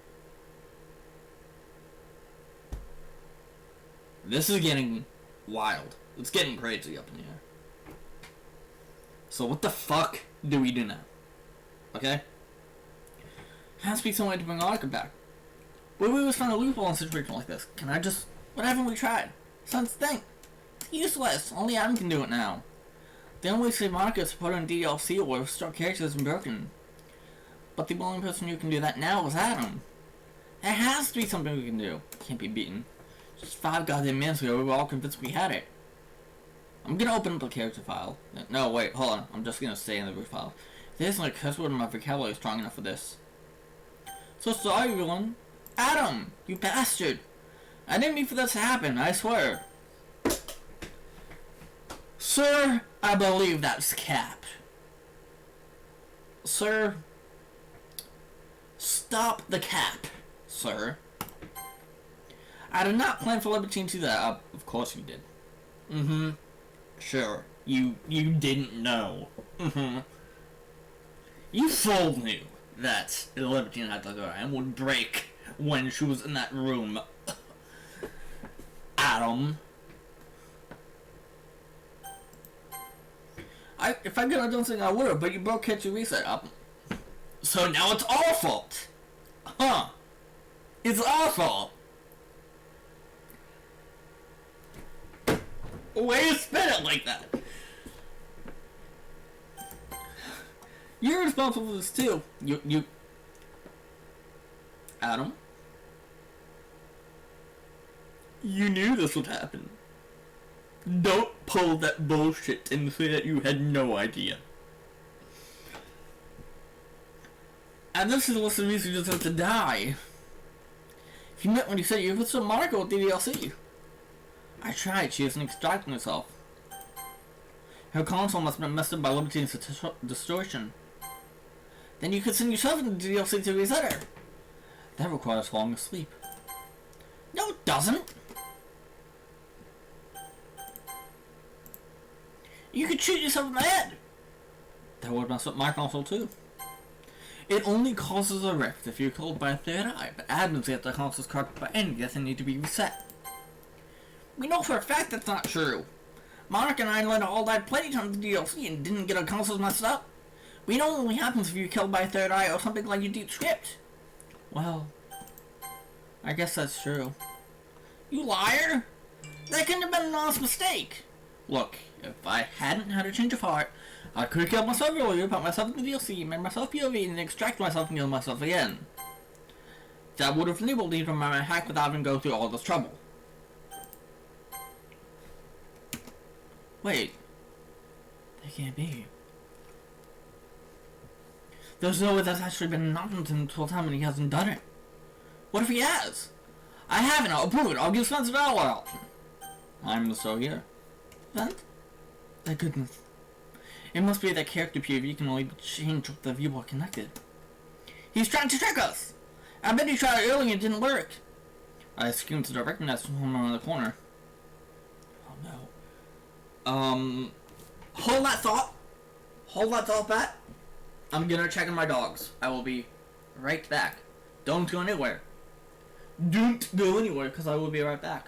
This is getting wild. It's getting crazy up in here. So what the fuck do we do now? Okay? Has to be some way to bring Monica back. But we always find a loophole in a situation like this. Can I just... What haven't we tried? Son's thing. It's useless. Only Adam can do it now. The only way to save Monica is to put her in DLC or restore characters and broken. But the only person who can do that now is Adam. There has to be something we can do. Can't be beaten. Just 5 goddamn minutes ago, we were all convinced we had it. I'm gonna open up the character file. No, wait, hold on. I'm just gonna stay in the root file. There isn't a curse word in my vocabulary strong enough for this. So sorry, everyone. Adam! You bastard! I didn't mean for this to happen, I swear. Sir, I believe that's Cap. Sir, stop the cap, sir. I did not plan for Libertine to do that. Of course you did. Sure. You didn't know. You full knew that Libertine had to go and would break when she was in that room. Adam. If I could have done something, I would have, but you broke Catch and Reset up. So now it's our fault. Huh. It's our fault. Way to spin it like that. You're responsible for this too. Adam, you knew this would happen. Don't pull that bullshit and say that you had no idea. And this is what's the reason you deserve to die. If you meant when you said you put some Marco with the DLC. I tried, she isn't extracting herself. Her console must have been messed up by Liberty's distortion. Then you could send yourself into the DLC to reset her. That requires falling asleep. No, it doesn't. You could shoot yourself in the head. That would mess up my console too. It only causes a rift if you're killed by a third eye, but admins get the console's correct by end guess and need to be reset. We know for a fact that's not true. Monarch and I learned all that plenty times in the DLC and didn't get our consoles messed up. We know it only happens if you're killed by a third eye or something like your deep script. Well, I guess that's true. You liar! That couldn't have been an honest mistake. Look, if I hadn't had a change of heart, I could have killed myself earlier, put myself in the DLC, made myself POV, and extract myself and kill myself again. That would have enabled me from my hack without having to go through all this trouble. Wait. That can't be. There's no way that's actually been an option until time and he hasn't done it. What if he has? I haven't, I'll prove it, I'll give Spencer the Outlaw option. I'm still here. Vent? Thank goodness. It must be that character POV can only be changed with the viewer connected. He's trying to trick us! I bet he tried it earlier and it didn't work. I screamed to the recognize someone around the corner. Oh no. Hold that thought. Hold that thought, Pat. I'm gonna check on my dogs. I will be right back. Don't go anywhere. Don't go anywhere, because I will be right back.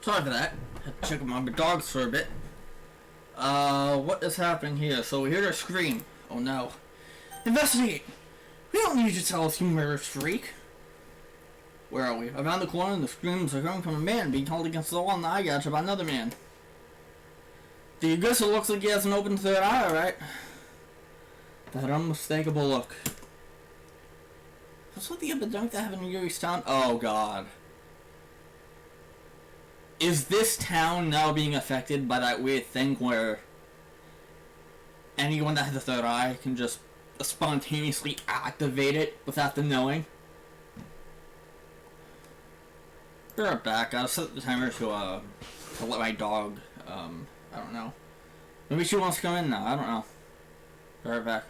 Sorry for that. Had to check my dogs for a bit. What is happening here? So we hear her scream. Oh no. Investigate! We don't need you to tell us, you murderous freak. Where are we? Around the corner, and the screams are coming from a man being held against the wall in the eye gouge by another man. The aggressor looks like he has an open third eye, right? That unmistakable look. What's with the epidemic that happened in Yuri's town? Oh god. Is this town now being affected by that weird thing where anyone that has a third eye can just spontaneously activate it without them knowing? Be right back. I'll set the timer to let my dog, I don't know. Maybe she wants to come in now. I don't know. Be right back.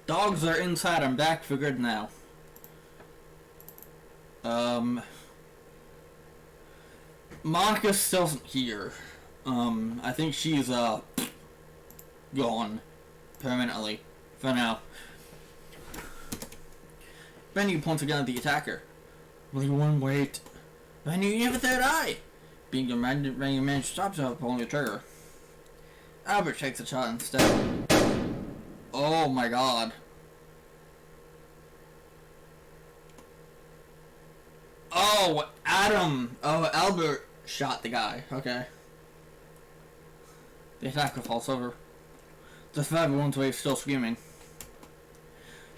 Dogs are inside. I'm back for good now. Monica still isn't here. I think she's, gone. Permanently. For now. Benny points again at the attacker. Only one wait. Benny, you have a third eye! Being reminded, Benny managed to stop himself pulling the trigger. Albert takes a shot instead. Oh my god. Oh, Adam! Oh, Albert shot the guy. Okay. The attacker falls over. The survivor runs away, still screaming.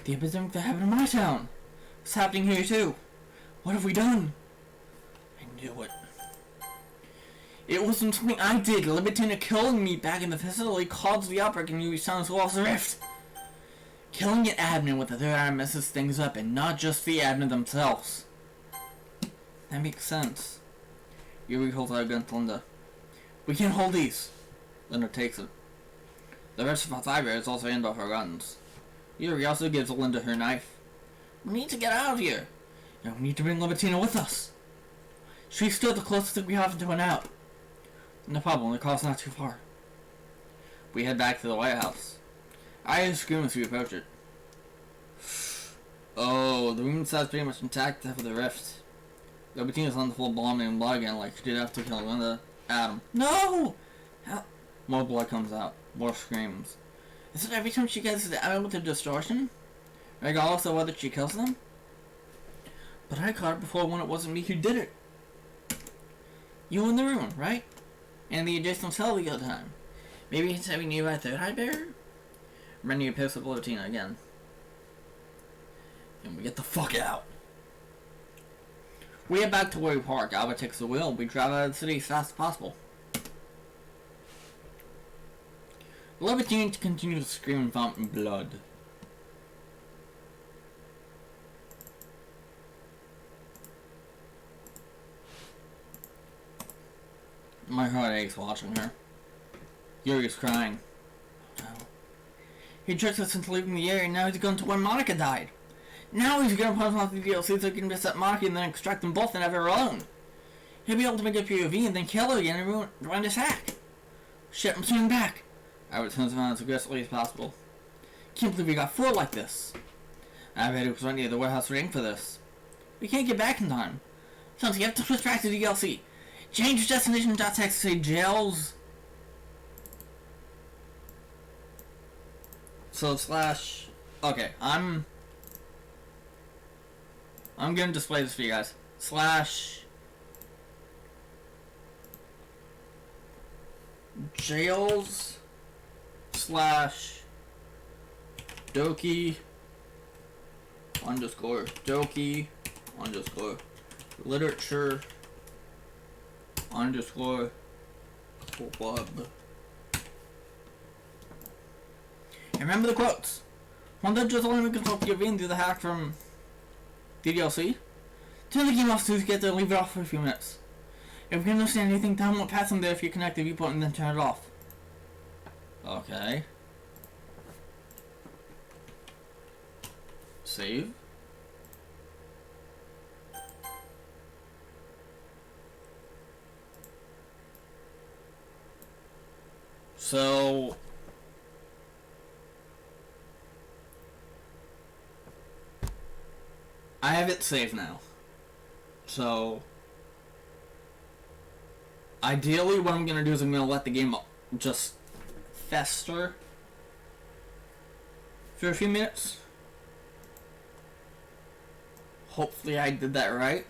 The epidemic that happened in my town! It's happening here too! What have we done? I knew it. It wasn't something I did. Lieutenant killing me back in the facility caused the outbreak and Yuri's town as well as the rift. Killing an admin with the third eye messes things up, and not just the admin themselves. That makes sense. Yuri holds out a gun to Linda. We can't hold these. Linda takes it. The rest of the library also aimed off her guns. Yuri also gives Linda her knife. We need to get out of here. And we need to bring Libertina with us. She's still the closest thing we have to an out. No problem, the car's not too far. We head back to the White House. I hear scream as we approach it. Oh, the room inside is pretty much intact except for the rift. Libertina's on the floor bombing and blood again like she did after killing Linda. Adam. No! More blood comes out. More screams. Is it every time she gets the out with the distortion? Regardless of whether she kills them? But I caught her before when it wasn't me who did it. You in the room, right? And the adjacent cell the other time. Maybe he's having nearby third eye bearer? Rennie appears with Libertina again. And we get the fuck out. We head back to where we park. Albert takes the wheel. We drive out of the city as fast as possible. Libertina continues to scream and vomit blood. My heart aches watching her. Yuri's crying. No. He tricked us into leaving the area, and now he's going to where Monica died. Now he's gonna put us off the DLC so he can reset Monica and then extract them both and have her alone. He'll be able to make a POV and then kill her again and ruin his hack. Shit, I'm swinging back. I would turn around as aggressively as possible. Can't believe we got fooled like this. I bet it was running to the warehouse waiting for this. We can't get back in time. So you have to switch back to the DLC. Change destination text to say jails. So slash. Okay, I'm gonna display this for you guys. Slash jails slash Doki underscore Doki underscore literature underscore club. And remember the quotes. One that just only control POV and do the hack from DDLC. Turn the game off so you get there and leave it off for a few minutes. If you can understand anything, time won't pass on there if you connect the viewport and then turn it off. Okay. Save. So I have it saved now. So ideally what I'm gonna do is I'm gonna let the game just fester for a few minutes. Hopefully I did that right.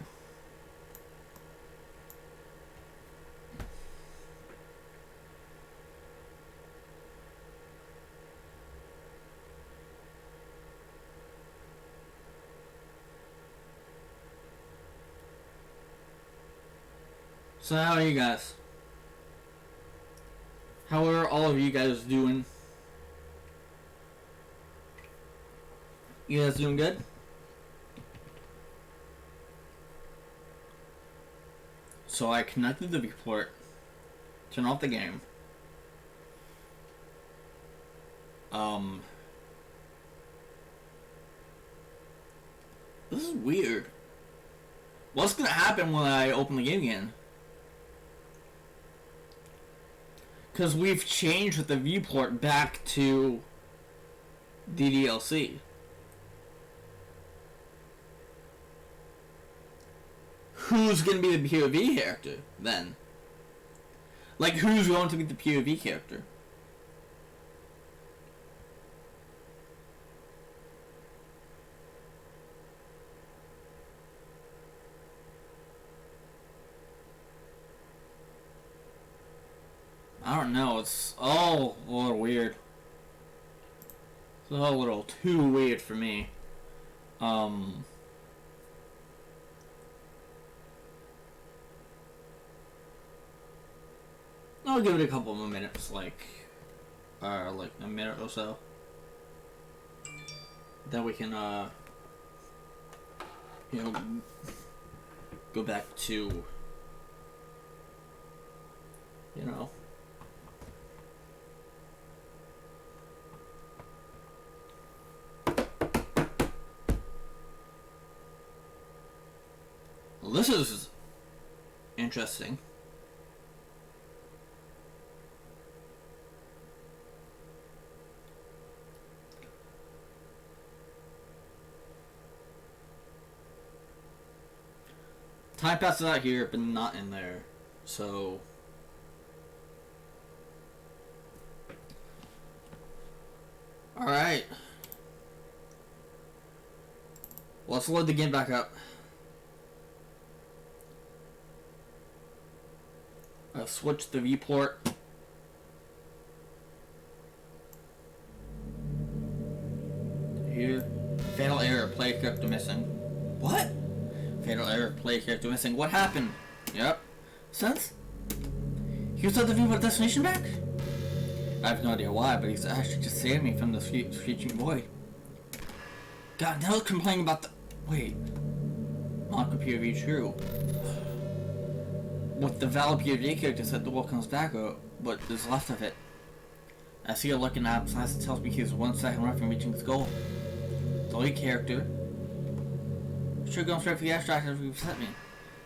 So how are you guys? How are all of you guys doing? You guys doing good? So I connected the viewport, turn off the game. This is weird. What's gonna happen when I open the game again? Because we've changed with the viewport back to DDLC. Who's going to be the POV character, then? Like, who's going to be the POV character? I don't know, it's all a little weird. It's all a little too weird for me. I'll give it a couple more minutes, like a minute or so. Then we can, you know, go back to, you know, well, this is interesting. Time passes out here, but not in there. So alright. Let's load the game back up. I'll switch the viewport. Here. Fatal error, play character missing. What? Fatal error, play character missing. What happened? Yep. Sense? He was at the viewport destination back? I have no idea why, but he's actually just saved me from the screeching void. God, now he's complaining about the... Wait. Monica POV true. With the valid POV character said the world comes back, or what is left of it. I see a looking at him, it tells me he's 1 second away from reaching his goal. The lead character should go straight for the abstract as you've set me.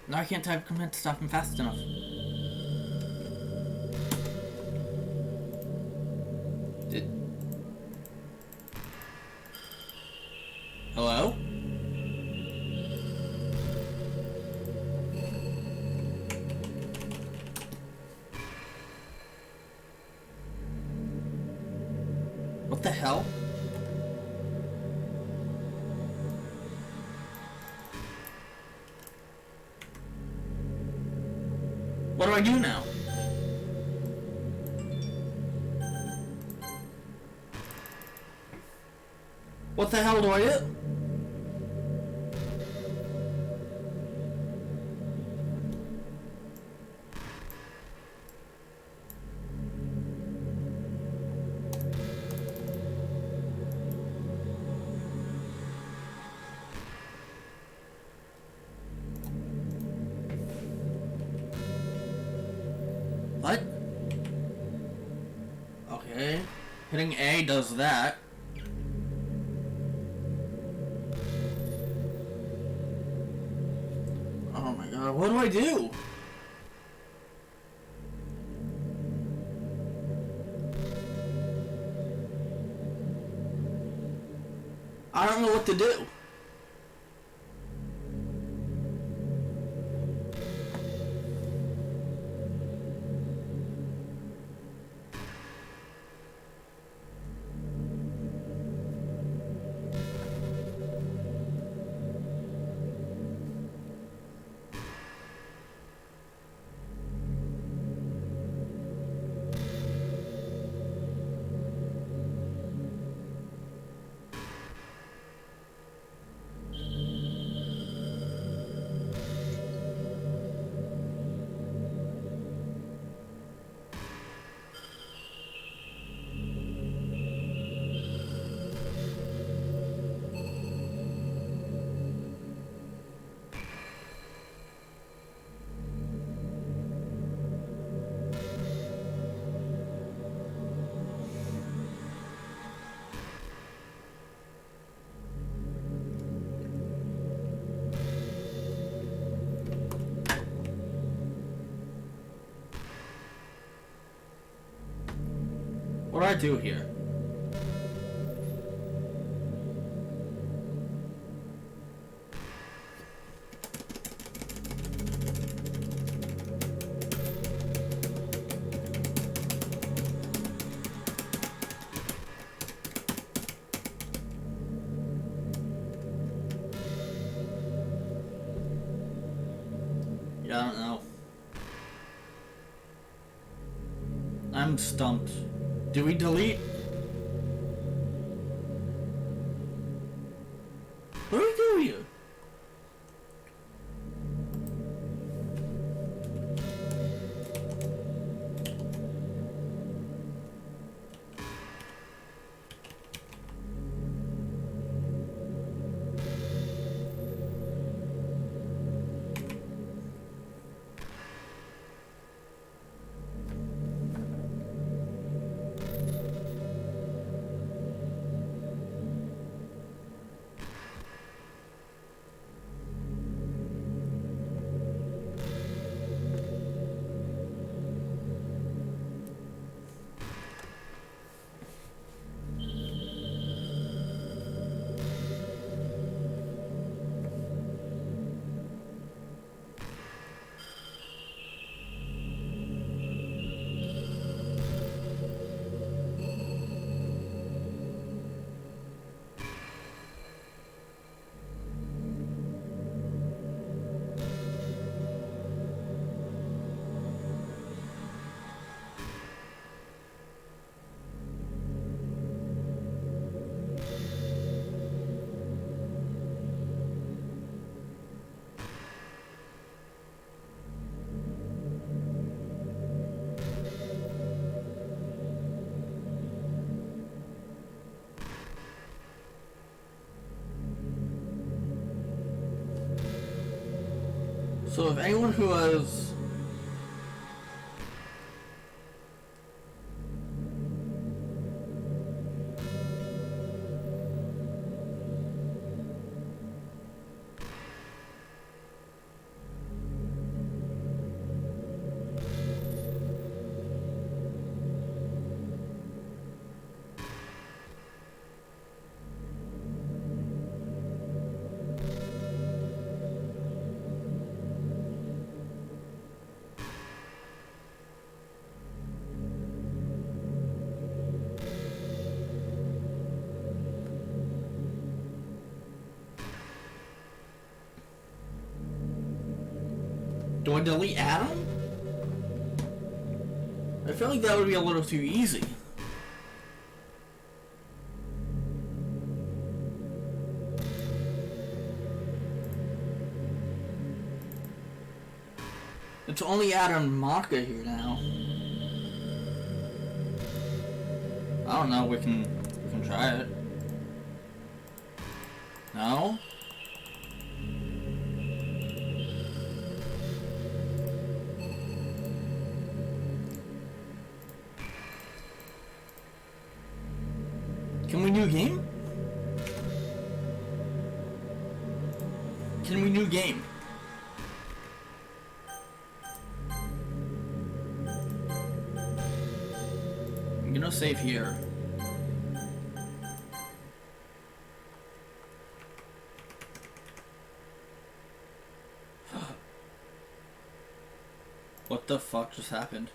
Now I can't type command to stop him fast enough. Hello? What the hell? What do I do now? What the hell do I do? What? Okay. Hitting A does that. Oh my god, what do I do? I don't know what to do. What do I do here? Yeah, I don't know. I'm stumped. Do we delete? What do we do here? So if anyone who has Do I delete Adam? I feel like that would be a little too easy. It's only Adam and Monica here now. I don't know, we can try it. No? Can we new game? Can we new game? I'm gonna save here. What the fuck just happened?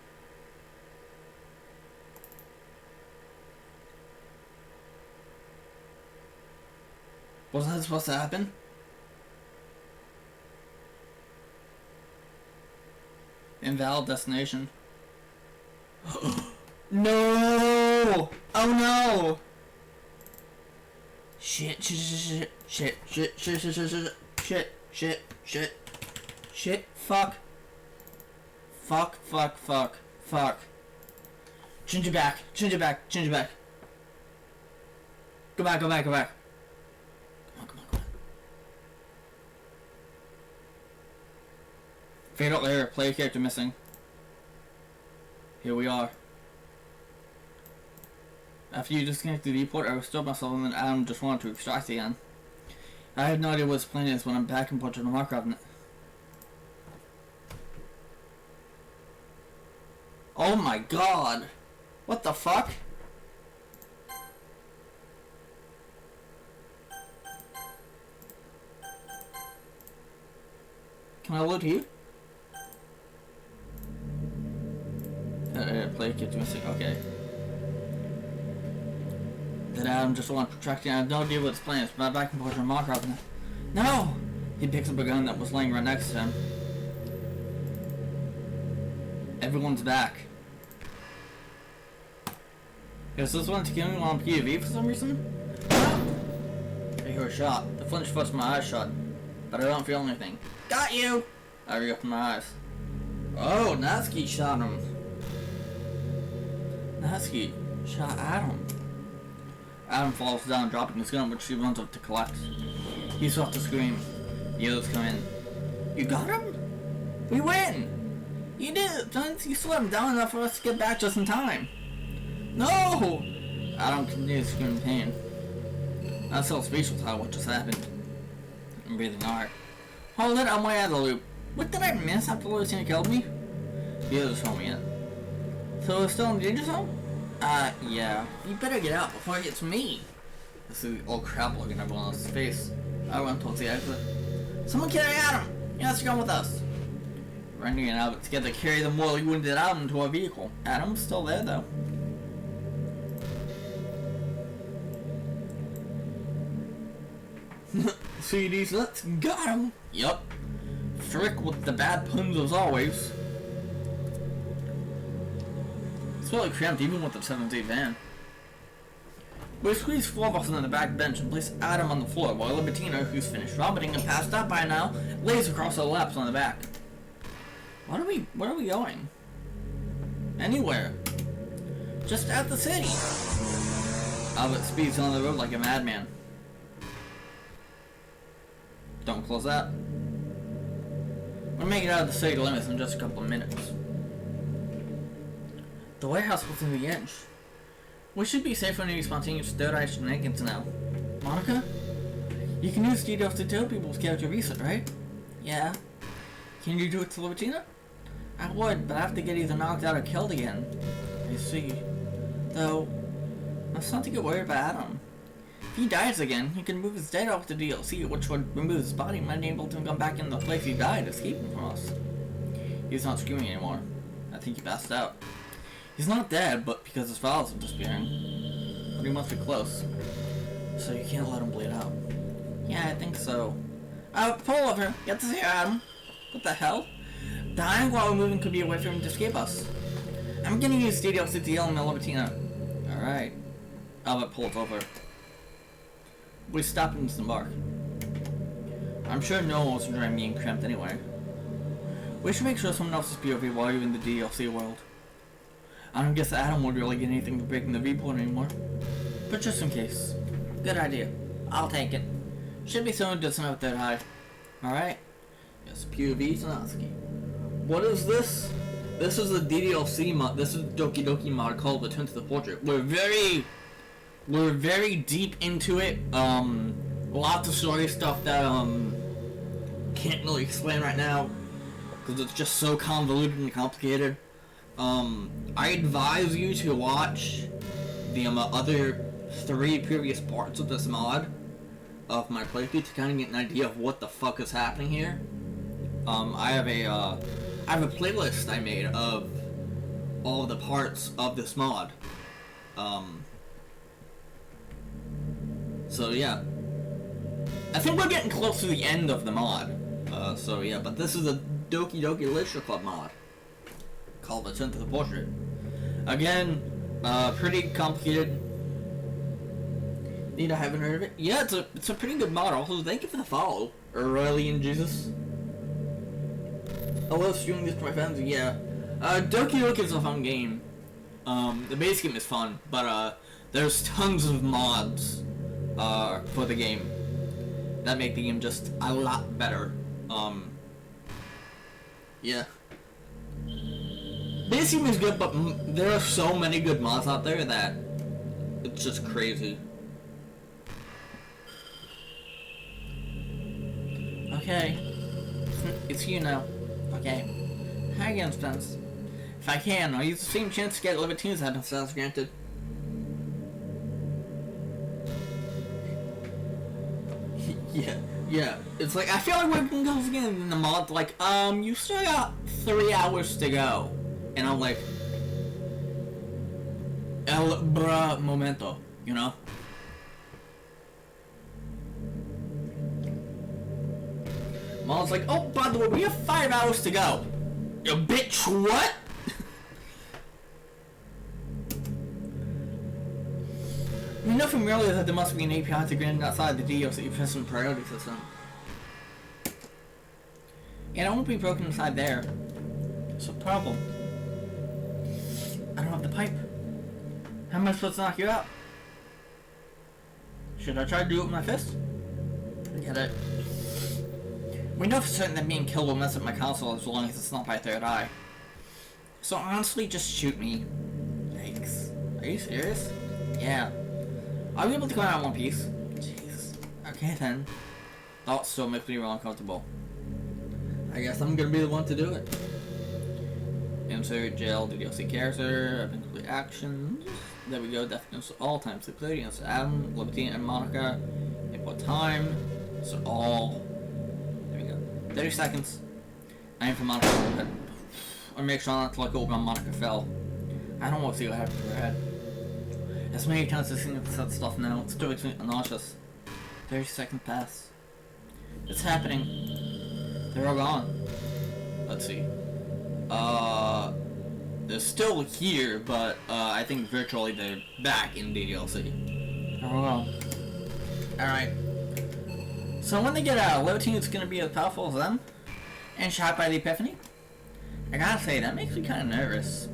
Wasn't that supposed to happen? Invalid destination. No! Oh no! Shit, fuck. Fuck. Change it back. Go back. Come on. Fatal error, player character missing. Here we are. After you disconnect the viewport, I restored myself and then Adam just wanted to extract again. I have no idea what his plan is when I'm back in Portrait of Minecraft. Oh my god! What the fuck? Can I load here? Player kids missing, okay. Then Adam just wants protracting. I have no idea what his plan is, but I'm back in Portrait of Minecraft now. No! He picks up a gun that was laying right next to him. Everyone's back. Is this one to kill me while I'm POV for some reason? I hear a shot. The flinch puts my eyes shut, but I don't feel anything. Got you! I reopen my eyes. Oh, Natsuki shot him. Natsuki shot Adam. Adam falls down, dropping his gun, which he runs up to collect. He's off to scream. The others come in. You got him? We win! You did! You slowed him down enough for us to get back just in time. No! Adam continues to scream in pain. Not so speechless how what just happened. I'm breathing hard. Hold it, I'm way out of the loop. What did I miss after Luciana killed me? The others told me it. So it's still in the danger zone? Yeah. You better get out before it gets me. I see the old crap looking at everyone else's face. I went towards the exit. Someone carry Adam! He has to come with us. Randy and Albert together carry the mortally wounded Adam to our vehicle. Adam's still there though. See these nuts? Got him! Yup. Frick with the bad puns as always. It's really cramped even with the 7-seat van. We squeezed 4 of us on the back bench and placed Adam on the floor while Libertina, who's finished vomiting and passed out by now, lays across our laps on the back. Where are we going? Anywhere. Just at the city. Albert speeds on the road like a madman. Don't close that. We'll make it out of the city limits in just a couple of minutes. The warehouse was in the edge. We should be safe from any spontaneous third-eye shenanigans now. Monica? You can use details to tell people's character reset, right? Yeah. Can you do it to Libertina? I would, but I have to get either knocked out or killed again. I see. Though, that's not to get worried about Adam. If he dies again, he can move his dead off the DLC, which would remove his body and enable him to come back in the place he died, escaping from us. He's not screaming anymore. I think he passed out. He's not dead, but because his files are disappearing. But he must be close. So you can't let him bleed out. Yeah, I think so. Pull over. Get to see Adam. What the hell? Dying while we're moving could be a way for him to escape us. I'm gonna use DDLC to yell in Libertina. Alright. Albert pulls over. We stop and disembark. I'm sure no one was enjoying being cramped anyway. We should make sure someone else is POV while you're in the DLC world. I don't guess Adam would really get anything for breaking the viewport anymore. But just in case. Good idea. I'll take it. Should be someone who doesn't have that high. Alright? Yes, POV Sanosuke. What is this? This is a DDLC mod. This is Doki Doki mod called Return to the Portrait. We're very deep into it. Lots of story stuff that can't really explain right now because it's just so convoluted and complicated. I advise you to watch the other 3 previous parts of this mod of my playthrough to kind of get an idea of what the fuck is happening here. I have a playlist I made of all the parts of this mod. So yeah. I think we're getting close to the end of the mod. So yeah, but this is a Doki Doki Literature Club mod called Return to the Portrait. Again, pretty complicated. Need I haven't heard of it? Yeah, it's a pretty good mod. Also, thank you for the follow, Aurelian Jesus. I love streaming this to my friends. Yeah, Doki Doki is a fun game. The base game is fun, but there's tons of mods for the game that make the game just a lot better. Yeah. Base game is good, but there are so many good mods out there that it's just crazy. Okay. It's you now. Okay. Hi again, Spence. If I can, I'll use the same chance to get Libertina's head if that's granted. Yeah. It's like, I feel like we're gonna go again in the mod, like, you still got 3 hours to go. And I'm like, el bra momento, you know? Mom's like, oh, by the way, we have 5 hours to go. Yo, bitch, what? We know from earlier that there must be an API to grant outside the DLC person priority system. And it won't be broken inside there. It's a problem. I don't have the pipe. How am I supposed to knock you out? Should I try to do it with my fist? Get it. We know for certain that being killed will mess up my console as long as it's not by third eye. So honestly, just shoot me. Yikes. Are you serious? Yeah. Are we able to go out in one piece? Jeez. Okay then. Thought still makes me real uncomfortable. I guess I'm gonna be the one to do it. Insert jail DLC character, complete actions. There we go, definitions all times complete. Insert Adam, Libertina, and Monica. Input time. So all. There we go. 30 seconds. Aim for Monica. Or make sure not to let go when Monica fell. I don't want to see what happened to her head. As many times as I've seen that stuff now, it's still makes me nauseous. 30 seconds pass. It's happening. They're all gone. Let's see. They're still here, but I think virtually they're back in DDLC. Oh well. Alright. So when they get out, Libertina's gonna be as powerful as them? And shot by the Epiphany? I gotta say, that makes me kinda nervous.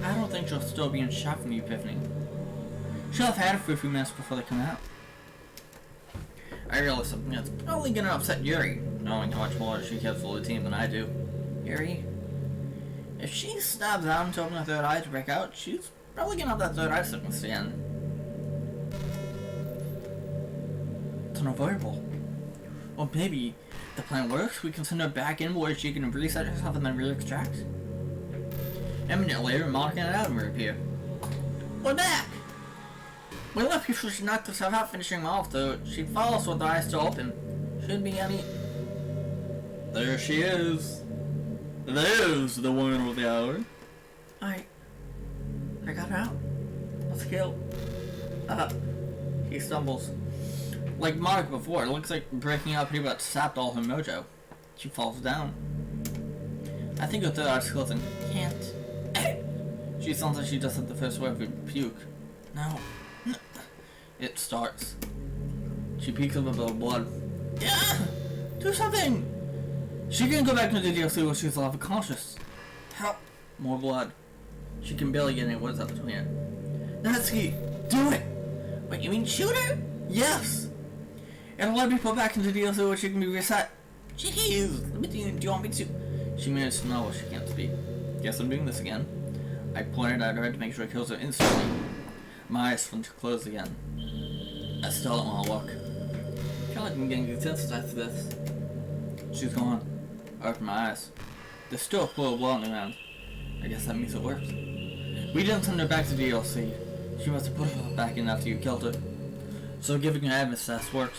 I don't think she'll still be in shock from the Epiphany. She'll have had it for a few minutes before they come out. I realize something that's probably gonna upset Yuri, knowing how much more she cares for the team than I do. Yuri? If she stabs out to open her third eye to break out, she's probably gonna have that third eye sickness again. It's unavoidable. Well, maybe the plan works. We can send her back in where she can reset herself and then re-extract. A minute later, Monica and Adam reappear. We're back! We left before she knocked herself out finishing off, though she'd follow us with her eyes still open. Shouldn't be any... There she is. There's the woman of the hour. I got out. Let's kill. He stumbles. Like Monica before, it looks like breaking out pretty much sapped all her mojo. She falls down. I think her third eye's closing. Can't. She sounds like she just had the first wave of puke. No. It starts. She peeks up a bit of blood. Yeah! Do something! She can go back into the DLC where she's alive and conscious. Help! More blood. She can barely get any words out between it. Natsuki! Do it! What, you mean shoot her? Yes! It'll let me put back into the DLC where she can be reset. Jeez! Do you want me to? She managed to know what she can't speak. Guess I'm doing this again. I pointed at her to make sure it kills her instantly. My eyes went to close again. I still don't want to look. I feel like I'm getting desensitized to this. She's gone. I opened my eyes. There's still a pool of blood on the ground. I guess that means it worked. We didn't send her back to DLC. She must have put herself back in after you killed her. So giving her admin status worked.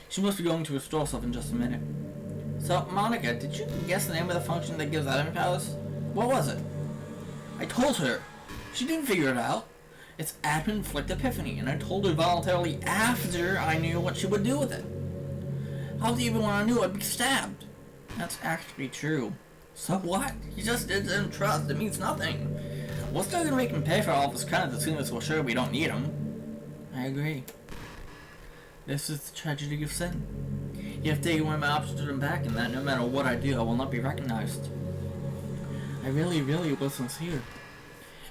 She must be going to restore herself in just a minute. So, Monica, did you guess the name of the function that gives admin powers? What was it? I told her. She didn't figure it out. It's Admin Inflict Epiphany, and I told her voluntarily after I knew what she would do with it. How do you even when I knew I'd be stabbed? That's actually true. So what? He just didn't trust. It means nothing. What's still gonna make him pay for all of his credits as soon as we're sure we don't need him? I agree. This is the tragedy of sin. You have taken one of my options to them back, and that no matter what I do, I will not be recognized. I really was sincere.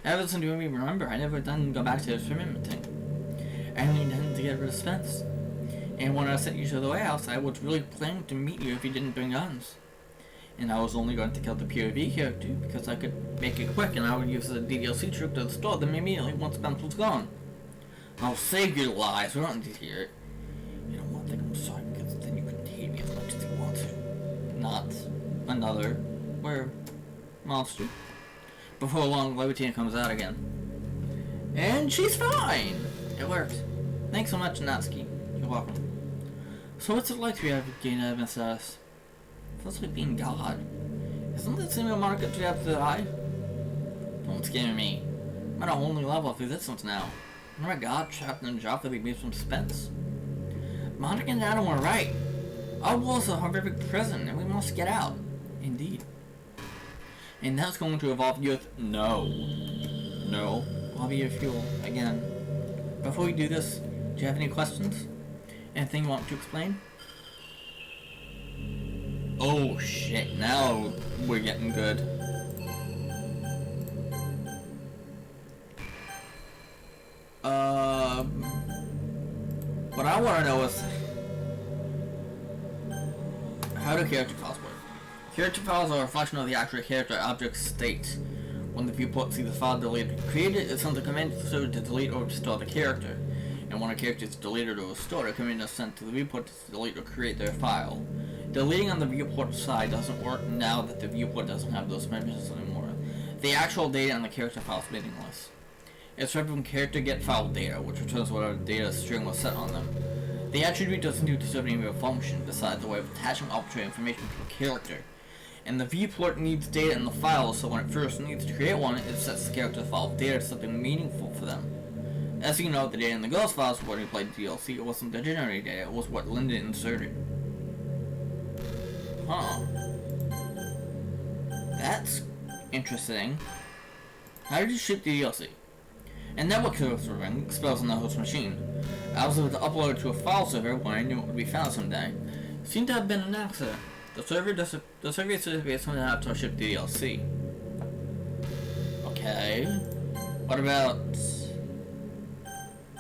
Ever since you made me remember, I never done go back to the experiment thing. I only intended to get rid of Spence. And when I sent you to the warehouse, I was really planning to meet you if you didn't bring guns. And I was only going to kill the POV character because I could make it quick and I would use the DLC trick to restore them immediately once Spence was gone. I'll save your lives, we don't need to hear it. You don't want to think I'm sorry because then you couldn't hate me as much as you want to. Not another monster. Before long, Levitina comes out again. And she's fine! It worked. Thanks so much, Natsuki. You're welcome. So what's it like to be able to gain admin status? Feels like being God. Isn't that similar Monica to the after the eye? Don't scare me. I'm at a whole new level of existence now. I'm a God trapped in a job that we made from Spence. Monica and Adam were right. Our world is a horrific prison and we must get out. Indeed. And that's going to involve youth. No. I'll be your fuel again. Before we do this, do you have any questions? Anything you want to explain? Oh shit, now we're getting good. What I want to know is how do character files work? Character files are a reflection of the actual character object's state. When the viewport sees the file deleted or created, it sends a command to the server to delete or restore the character. And when a character is deleted or restored, a command is sent to the viewport to delete or create their file. Deleting on the viewport side doesn't work now that the viewport doesn't have those permissions anymore. The actual data on the character file is meaningless. It's read from character get file data, which returns whatever data string was set on them. The attribute doesn't need to serve any real function besides the way of attaching arbitrary information to a character. And the viewport needs data in the file, so when it first needs to create one, it sets the character file data to something meaningful for them. As you know, the data in the Ghost files when you played DLC, it wasn't the generated data, it was what Linda inserted. Huh. That's interesting. How did you ship the DLC? And network server spells on the host machine. I was able to upload it to a file server when I knew it would be found someday. Seemed to have been an accident. The server disappeared something out to ship the DLC. Okay. What about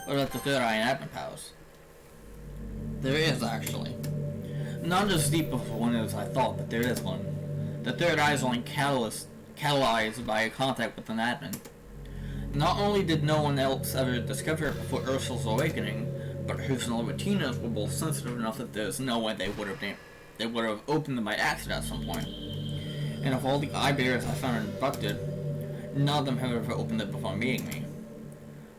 the third eye and admin powers? There is actually. Not as deep of one as I thought, but there is one. The third eye is only catalyzed by a contact with an admin. Not only did no one else ever discover it before Ursul's awakening, but Hers and Levitinas were both sensitive enough that there's no way they would have opened them by accident at some point. And of all the eye bearers I found infected, none of them have ever opened it before meeting me.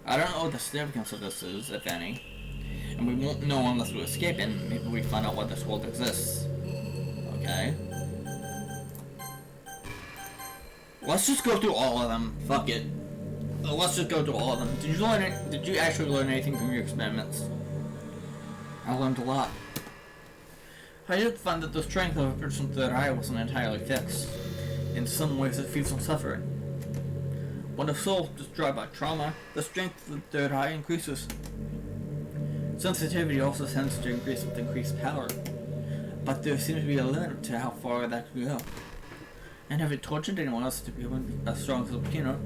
I don't know what the significance of this is, if any, and we won't know unless we escape it. Maybe we find out why this world exists. Okay. Let's just go through all of them. Fuck it. Let's just go through all of them. Did you actually learn anything from your experiments? I learned a lot. I did find that the strength of a person's third eye wasn't entirely fixed. In some ways, it feeds on suffering. When the soul is destroyed by trauma, the strength of the third eye increases. Sensitivity also tends to increase with increased power, but there seems to be a limit to how far that could go. And have it tortured anyone else to be as strong as Lupino?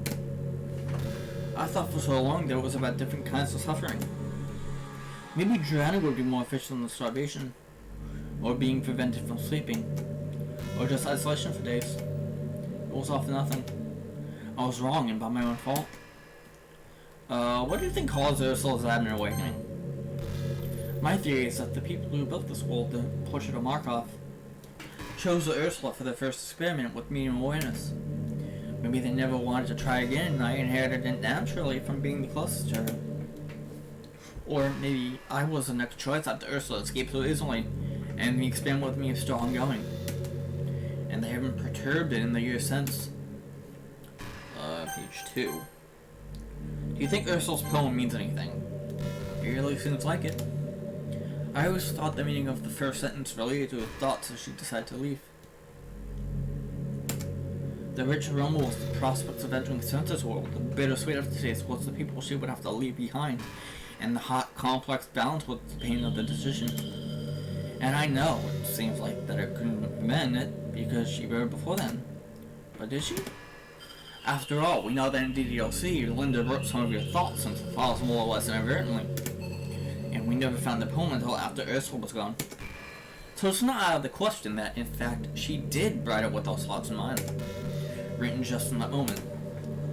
I thought for so long that it was about different kinds of suffering. Maybe drowning would be more efficient than starvation, or being prevented from sleeping, or just isolation for days. It was all for nothing. I was wrong and by my own fault. What do you think caused Ursula's admin awakening? My theory is that the people who built this world, the portrait of Markov, chose Ursula for their first experiment with medium awareness. Maybe they never wanted to try again and I inherited it naturally from being the closest to her. Or maybe I was the next choice after Ursula escaped so easily, and the experiment with me is still ongoing. And they haven't perturbed it in the years since. Page 2. Do you think Ursula's poem means anything? It really seems like it. I always thought the meaning of the first sentence related to her thoughts as she decided to leave. The rich rumble was the prospects of entering Santa's world. The bittersweet aftertaste was the people she would have to leave behind. And the hot, complex balance was the pain of the decision. And I know it seems like that it couldn't have been it because she wrote it before then. But did she? After all, we know that in DDLC, Linda wrote some of your thoughts into the files more or less inadvertently. And we never found the poem until after Ursula was gone. So it's not out of the question that, in fact, she did write it with those thoughts in mind. Written just in that moment.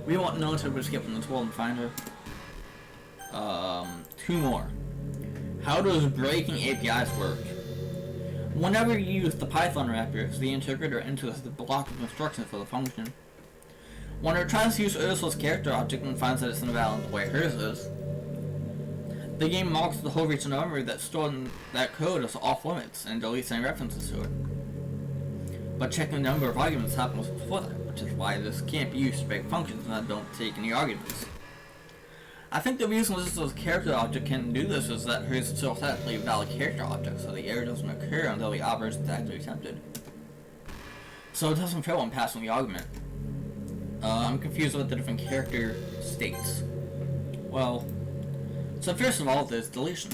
We won't know until we escape from this world and find her. 2 more. How does breaking APIs work? Whenever you use the Python wrappers, the interpreter enters the block of instructions for the function. When it tries to use Ursula's character object and finds that it's invalid the way hers is, the game marks the whole region of memory that's stored in that code as off limits and deletes any references to it. But checking the number of arguments happens before that, which is why this can't be used to break functions that don't take any arguments. I think the reason Ursula's character object can do this is that hers is still technically a valid character object, so the error doesn't occur until the operator is actually attempted. So it doesn't fail when passing the argument. I'm confused about the different character states. Well, so first of all, there's deletion.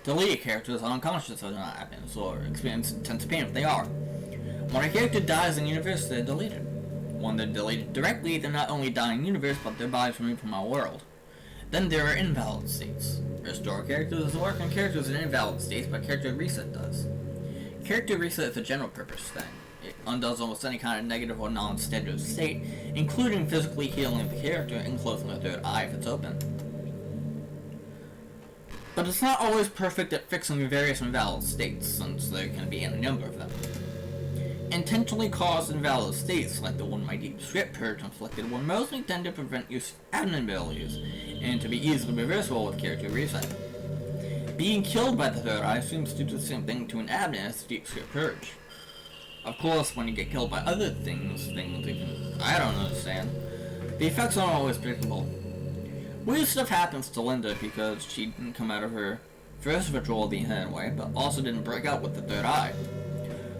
Deleted characters are unconscious of not happens or experience intense pain if they are. When a character dies in universe, they're deleted. When they're deleted directly, they're not only dying in universe, but their bodies removed from our world. Then there are invalid states. Restore characters doesn't work on characters in invalid states, but character reset does. Character reset is a general purpose thing. It undoes almost any kind of negative or non-standard state, including physically healing the character and closing the third eye if it's open. But it's not always perfect at fixing various invalid states, since there can be any number of them. Intentionally caused invalid states, like the one my deep script purge inflicted, will mostly tend to prevent use of admin abilities, and to be easily reversible with character reset. Being killed by the third eye seems to do the same thing to an admin as the deep script purge. Of course, when you get killed by other things even I don't understand, the effects aren't always predictable. Weird stuff happens to Linda because she didn't come out of her first virtual the intended way, but also didn't break out with the third eye.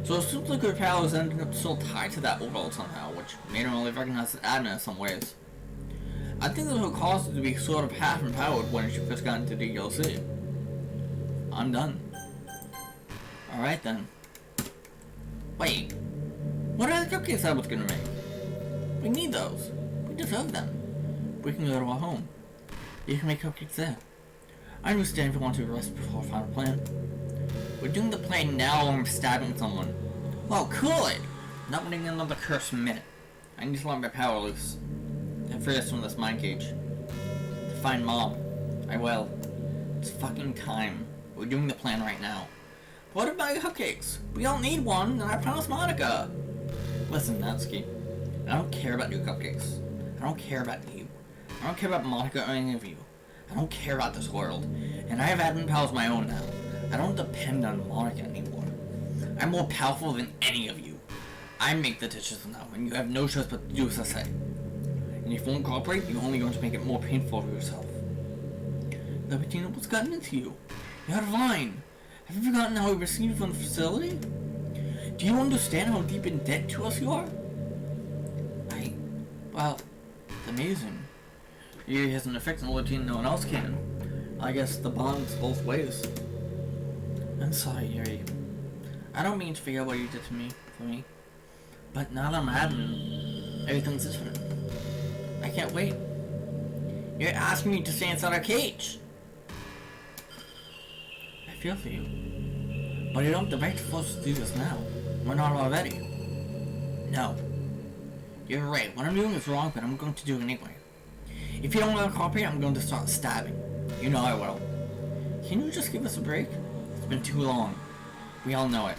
So it seems like her powers ended up still tied to that world somehow, which made her only recognize the admin in some ways. I think this will cause her to be sort of half empowered when she first got into DLC. I'm done. Alright then. Wait, what are the cupcakes I was gonna make? We need those. We deserve them. We can go to our home. You can make cupcakes there. I understand if you want to rest before our final plan. We're doing the plan now or I'm stabbing someone. Well, cool it! Not waiting another cursed minute. I need to let my power loose. And free us from this mind cage. To find Mom. I will. It's fucking time. We're doing the plan right now. What about your cupcakes? We don't need one, and I promised Monica! Listen, Natsuki. I don't care about your cupcakes. I don't care about you. I don't care about Monica or any of you. I don't care about this world. And I have admin powers of my own now. I don't depend on Monica anymore. I'm more powerful than any of you. I make the decisions now, and you have no choice but to do as I say. And if you won't cooperate, you're only going to make it more painful for yourself. Libertina, what's gotten into you? You're out of line. Have you forgotten how we received you from the facility? Do you understand how deep in debt to us you are? Well, it's amazing. Yuri has an effect on Levitine no one else can. I guess the bond's both ways. I'm sorry, Yuri. I don't mean to forget what you did to me, but now that I'm having everything's different. I can't wait. You're asking me to stay inside our cage. I feel for you. But you don't have the right to force us to do this now. We're not already. No. You're right. What I'm doing is wrong, but I'm going to do it anyway. If you don't want to cooperate, I'm going to start stabbing. You know I will. Can you just give us a break? It's been too long. We all know it.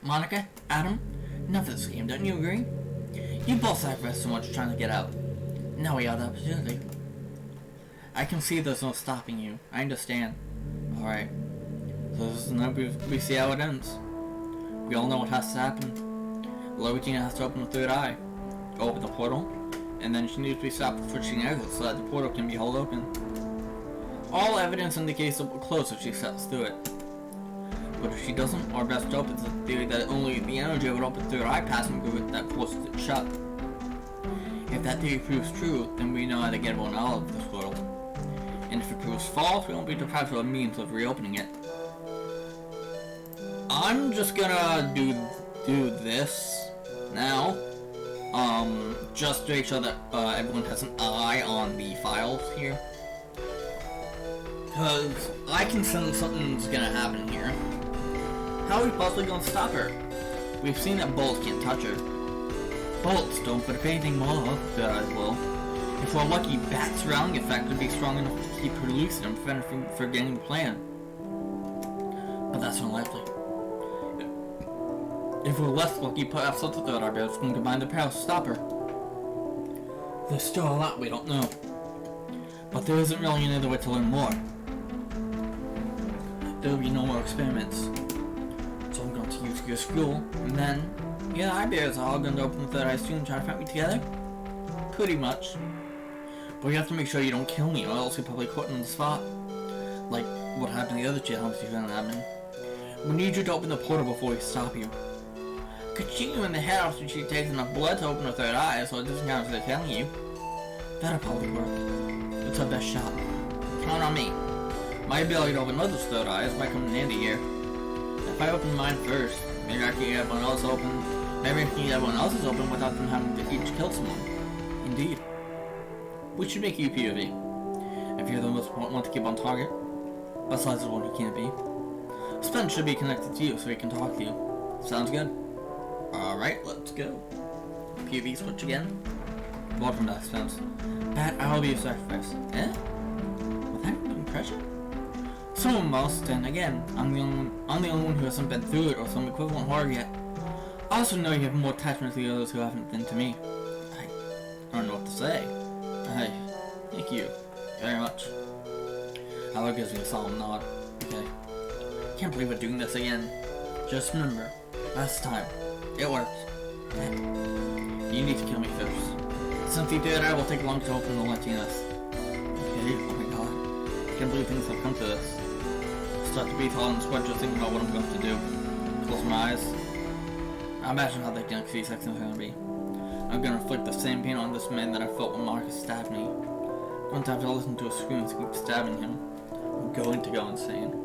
Monica, Adam, enough of this game, don't you agree? You both sacrificed so much trying to get out. Now we have the opportunity. I can see there's no stopping you. I understand. Alright. So this is now we see how it ends. We all know what has to happen. Levitine has to open the third eye. Open the portal. And then she needs to be stopped before she can exit so that the portal can be held open. All evidence indicates it will close if she steps through it. But if she doesn't, our best hope is the theory that only the energy of an open third eye passing through it that forces it shut. If that theory proves true, then we know how to get one out of this world. And if it proves false, we won't be deprived of a means of reopening it. I'm just gonna do this now. Just to make sure that everyone has an eye on the files here. Because I can sense something's gonna happen here. How are we possibly gonna stop her? We've seen that bolts can't touch her. Bolts don't, but if anything more, third eyes will. If we're lucky, Bat's surrounding effect would be strong enough to keep her lucid and prevent her from forgetting the plan. But that's unlikely. If we're less lucky, perhaps the third eye bears can combine their powers to stop her. There's still a lot we don't know. But there isn't really another way to learn more. There will be no more experiments. So I'm going to use your school, and then yeah, eye bears are all going to open the third eye soon and try to fight me together? Pretty much. But you have to make sure you don't kill me, or else you'll probably quit on the spot. Like what happened to the other jobs you found happening. We need you to open the portal before we stop you. Could shoot you in the head after she takes enough blood to open her third eye, so it doesn't count as they're telling you. That'll probably work. It's our best shot. Count on me. My ability to open others' third eyes might come in handy here. If I open mine first, maybe I can get everyone else open. Maybe I can get everyone else's open without them having to each kill someone. Indeed. We should make you POV. If you're the most one to keep on target. Besides the one who can't be. Spence should be connected to you so he can talk to you. Sounds good? Alright, let's go. POV switch again. Welcome back, Spence. Bat, I'll be a sacrifice. Eh? With that impression? Someone must, and again, I'm the only one who hasn't been through it or some equivalent horror yet. I also know you have more attachment to the others who haven't than to me. I don't know what to say. Thank you very much. Howard gives me a solemn nod. Okay. Can't believe we're doing this again. Just remember, last time, it worked. You need to kill me first. Since you did, I will take long to open the Latinas. Okay, oh my god. Can't believe things have come to this. Start to breathe hard and sweat just thinking about what I'm going to do. Close my eyes. I imagine how the next few seconds are going to be. I'm going to inflict the same pain on this man that I felt when Marcus stabbed me. I'm going to have to listen to a scream to keep stabbing him. I'm going to go insane.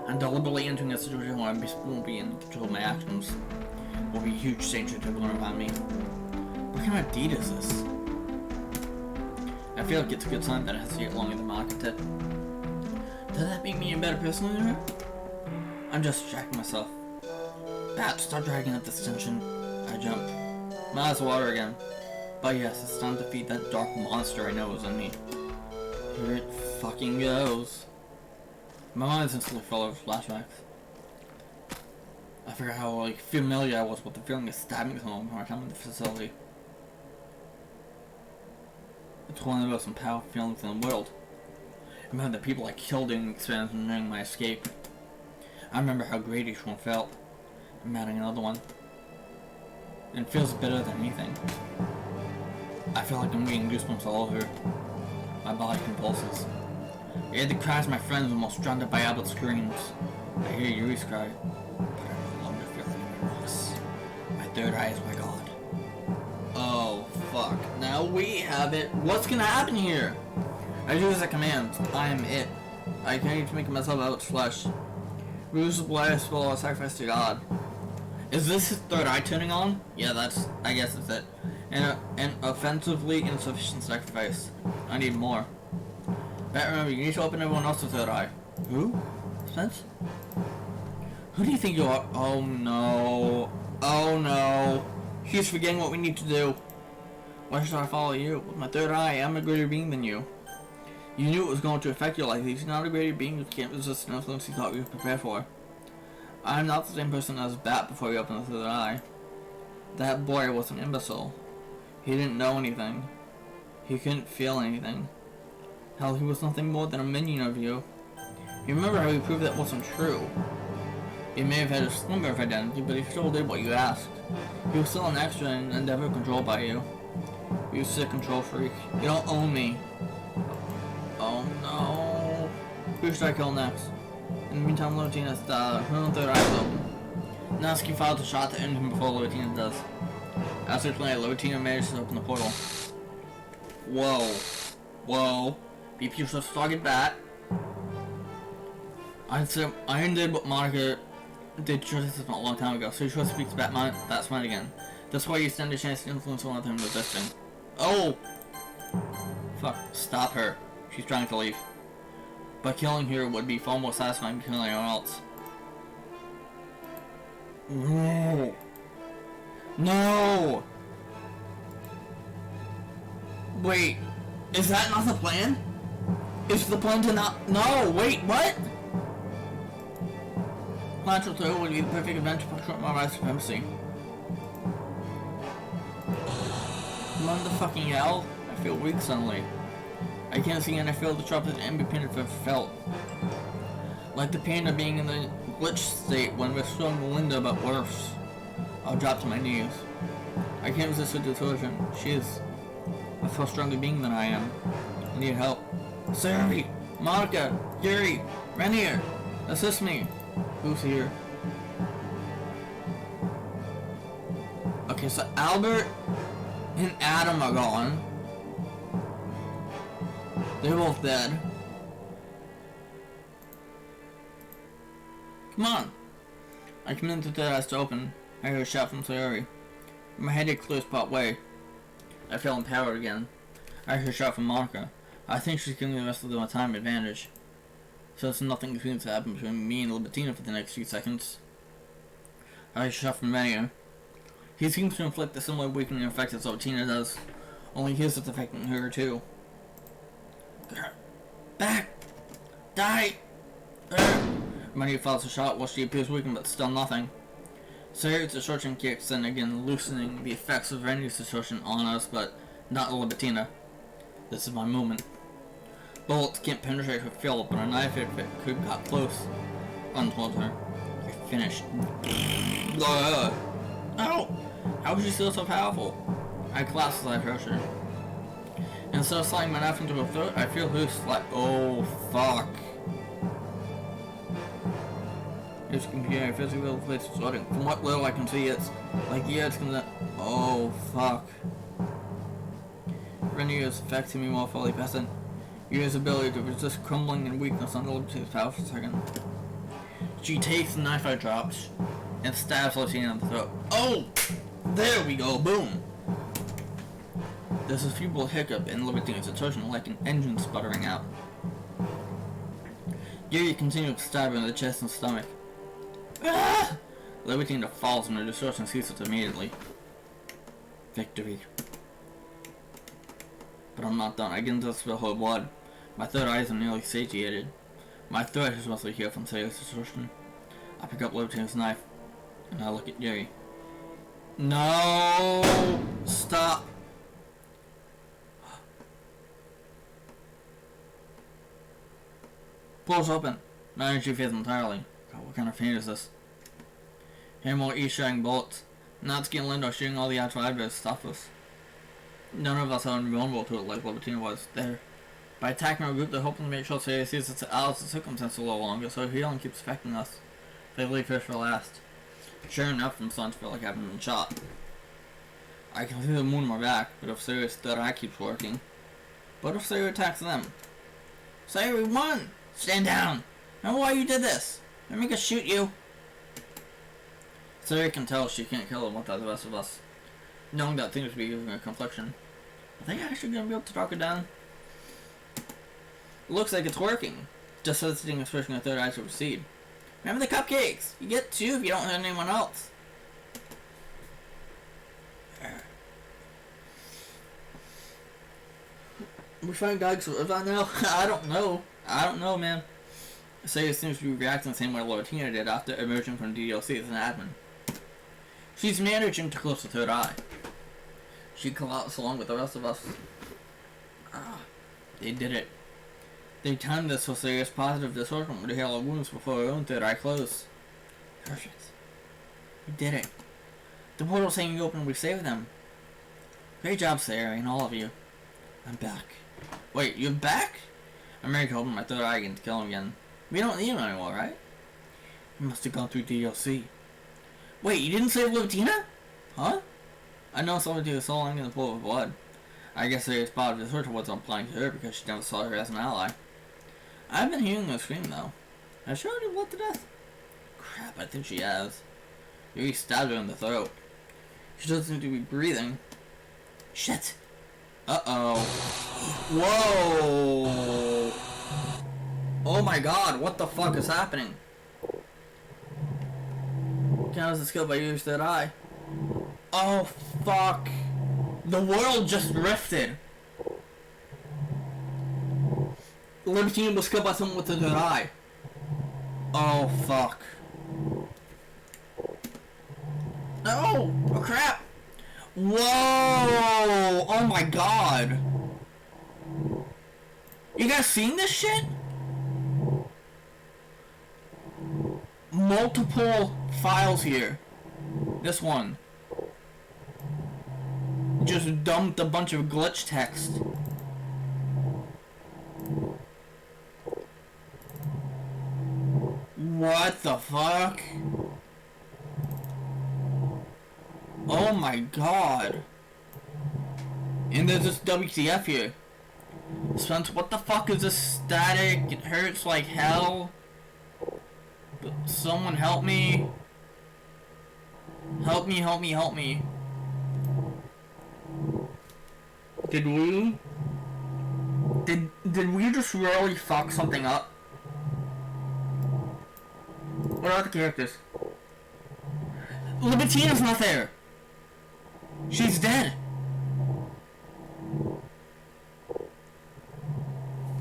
I'm deliberately entering a situation where I won't be in control of my actions. It will be a huge danger to everyone around me. What kind of deed is this? I feel like it's a good sign that it has to get longer than Marcus did. Does that make me a better person than her? I'm just distracting myself. Bat, start dragging out this tension. I jump. My eyes water again. But yes, it's time to defeat that dark monster I know is in me. Here it fucking goes. My mind's instantly full of flashbacks. I forgot how like familiar I was with the feeling of stabbing someone when I come in the facility. It's one of the most powerful feelings in the world. I remember the people I killed during experiments and during my escape. I remember how great each one felt. I'm adding another one. And it feels better than anything. I feel like I'm getting goosebumps all over. My body convulses. I hear the cries of my friends almost drowned out by Albert's screams. I hear Yuri's cry. But I no longer feel any remorse. My third eye is my god. Oh, fuck. Now now we have it. What's gonna happen here? I use a command. I am it. I can't even make myself out of flesh. Ruse the blood spell a sacrifice to God. Is this his third eye turning on? Yeah, I guess that's it. And an offensively insufficient sacrifice. I need more. But remember, you need to open everyone else's third eye. Who? Spence? Who do you think you are? Oh no. Oh no. He's forgetting what we need to do. Why should I follow you? With my third eye, I'm a greater being than you. You knew it was going to affect you like this. You're not a greater being who can't resist an influence you thought you were prepared for. I'm not the same person as Bat before you opened the third eye. That boy was an imbecile. He didn't know anything. He couldn't feel anything. Hell, he was nothing more than a minion of you. You remember how he proved that wasn't true. He may have had a slimmer of identity, but he still did what you asked. He was still an extra and never controlled by you. You sick control freak. You don't own me. Oh no. Who should I kill next? In the meantime, Levitina's her third eye is open. Natsuki files a shot to end him before Levitina does. As we play, Levitina manages to open the portal. Whoa. Whoa. BP was a target bat. Iron did what Monica did just a long time ago, so he tries to speak to Bat's mind again. That's why you stand a chance to influence one of them resisting. Oh! Fuck. Stop her. She's trying to leave. But killing her would be far more satisfying than killing anyone else. No! No! Wait. Is that not the plan? Is the plan to not... No! Wait, what? Natural 2 would be the perfect event to push up my right supremacy. What the fucking hell? I feel weak suddenly. I can't see and I feel the trouble that envy pain I've ever felt. Like the pain of being in the glitch state when restoring Melinda, but worse. I'll drop to my knees. I can't resist her detergent. She is a far stronger being than I am. I need help. Sari! Monica! Yuri! Renier! Assist me! Who's here? Okay, so Albert and Adam are gone. They're both dead. Come on! I come into the eyes to open. I hear a shout from Sayori. My headache clears part way. I feel empowered again. I hear a shout from Monica. I think she's giving the rest of my time advantage. So it's nothing between to happen between me and Libitina for the next few seconds. I hear a shout from Renier. He seems to inflict a similar weakening effect as Libitina does. Only his is affecting her too. Back! Die! Renier files a shot while she appears weakened but still nothing. Sayori's distortion kicks in again, loosening the effects of Renier's distortion on us, but not Libitina. This is my moment. Bullets can't penetrate her field, but a knife if it could got close. Untold her. You're finished. Ow! How is she still so powerful? I collapse as I approach her. Instead of sliding my knife into her throat, I feel her slide. Oh, fuck. It's computer physical place sorting. From what little I can see, it's like, yeah, it's gonna. Oh, fuck. Renier is affecting me more fully present. Use ability to resist crumbling and weakness on the Liberty's power for a second. She takes the knife I dropped and stabs Libitina in the throat. Oh! There we go, boom! There's a feeble hiccup in Libitina's distortion, like an engine sputtering out. Yuri continues to stab her in the chest and stomach. Ah! Libitina falls and her distortion ceases immediately. Victory. But I'm not done. I get into spill her blood. My third eye is nearly satiated. My throat is mostly healed from Sayori's distortion. I pick up Libitina's knife, and I look at Yuri. No! Stop! Pulls open. My energy fades entirely. God, what kind of pain is this? Hear more E-shooting bullets. Natsuki and Lindo shooting all the actual adverts to stop us. None of us are invulnerable to it like Libitina was there. By attacking our group, they're hoping to make sure Sayori sees its Alice's circumstance a little longer, so healing keeps affecting us. They leave her for last. Sure enough, I'm starting to feel like I haven't been shot. I can see the moon on my back, but if Sayori's third eye keeps working. What if Sayori attacks them? Sayori won! Stand down! Know why you did this? Let me go shoot you. Sayori can tell she can't kill him without the rest of us. Knowing that things will be giving her complexion. Are they actually gonna be able to talk her down? It looks like it's working. Just soliciting and switching her third eye to recede. Remember the cupcakes! You get 2 if you don't hurt anyone else. We find Geiger live on now? I don't know, man. Sayori seems to be reacting the same way Loretina did after emerging from DLC as an admin. She's managing to close the third eye. She collapsed along with the rest of us. They did it. They timed this so Sayori's positive distortion would heal her wounds before her own third eye closed. Perfect. We did it. The portal saying you opened, we saved them. Great job, Sayori, and all of you. I'm back. Wait, you're back? I'm ready to open my third eye again to kill him again. We don't need him anymore, right? You must have gone through DLC. Wait, you didn't save Libitina? Huh? I know someone did so long in the pool of blood. I guess Sayori's part of the search wasn't applying to her because she never saw her as an ally. I've been hearing her scream though. Has she already bled to death? Crap, I think she has. Yuri stabbed her in the throat. She doesn't seem to be breathing. Shit! Uh-oh. Whoa! Oh my god, what the fuck is happening? Counts as killed by Yuri's third eye. Oh fuck! The world just rifted! Libitina was killed by someone with a third eye. Oh fuck. No! Oh crap! Whoa! Oh my god! You guys seen this shit? Multiple files here. This one just dumped a bunch of glitch text. What the fuck? Oh my god. And there's this WTF here. Spence, what the fuck is this static? It hurts like hell. Someone help me. Help me, help me, help me. Did we just really fuck something up? What are the characters? Libitina's not there. She's dead.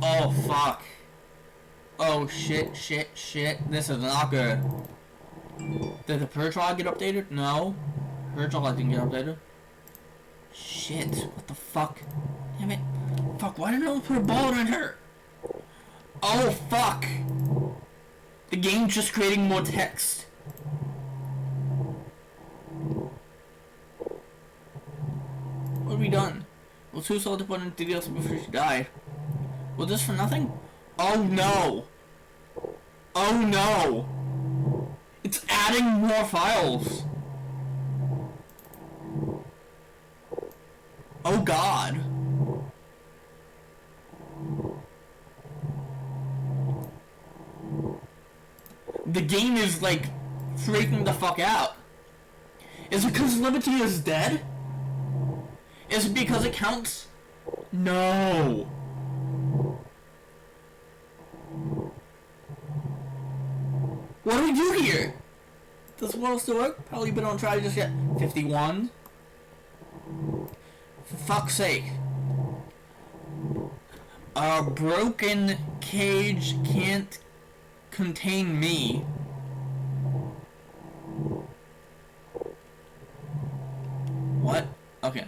Oh fuck. Oh shit, shit, shit. This is not good. Did the purge log get updated? No. Purge log didn't get updated. Shit. What the fuck? Damn it. Fuck, why didn't I put a bullet in her? Oh fuck. The game's just creating more text. What have we done? Well, Sue sold to put in DLC before she died. Was this for nothing? Oh no! Oh no! It's adding more files! Oh god! The game is like freaking the fuck out. Is it because Liberty is dead? Is it because it counts? No! What do we do here? Does the world still work? Probably been on try just yet. 51. For fuck's sake. A broken cage can't contain me. What? Okay.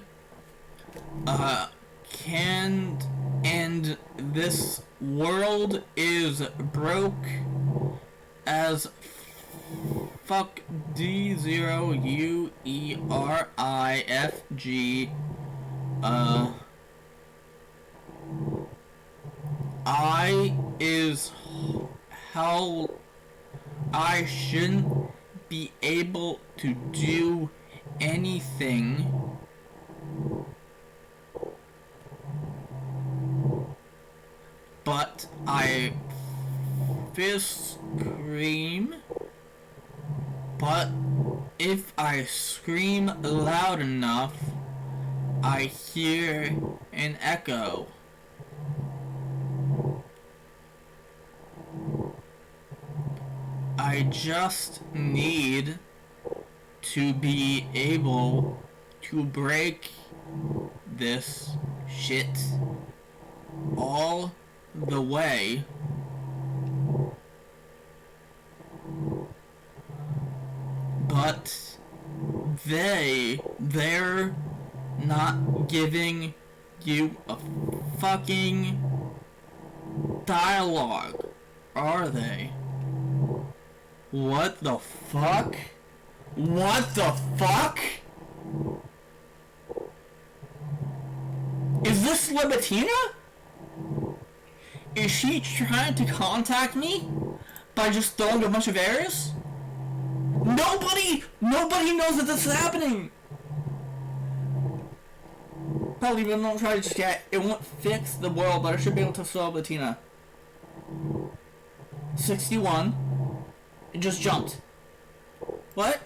Can't, and this world is broke as fuck. D0UERIFG. I is how I shouldn't be able to do anything. But I fist scream. But if I scream loud enough, I hear an echo. I just need to be able to break this shit all the way. But they're not giving you a fucking dialogue, are they? What the fuck? What the fuck? Is this Libitina? Is she trying to contact me by just throwing a bunch of arrows? Nobody knows that this is happening. Probably even don't try to chat. It won't fix the world, but I should be able to solve Libitina. 61. It just jumped. What?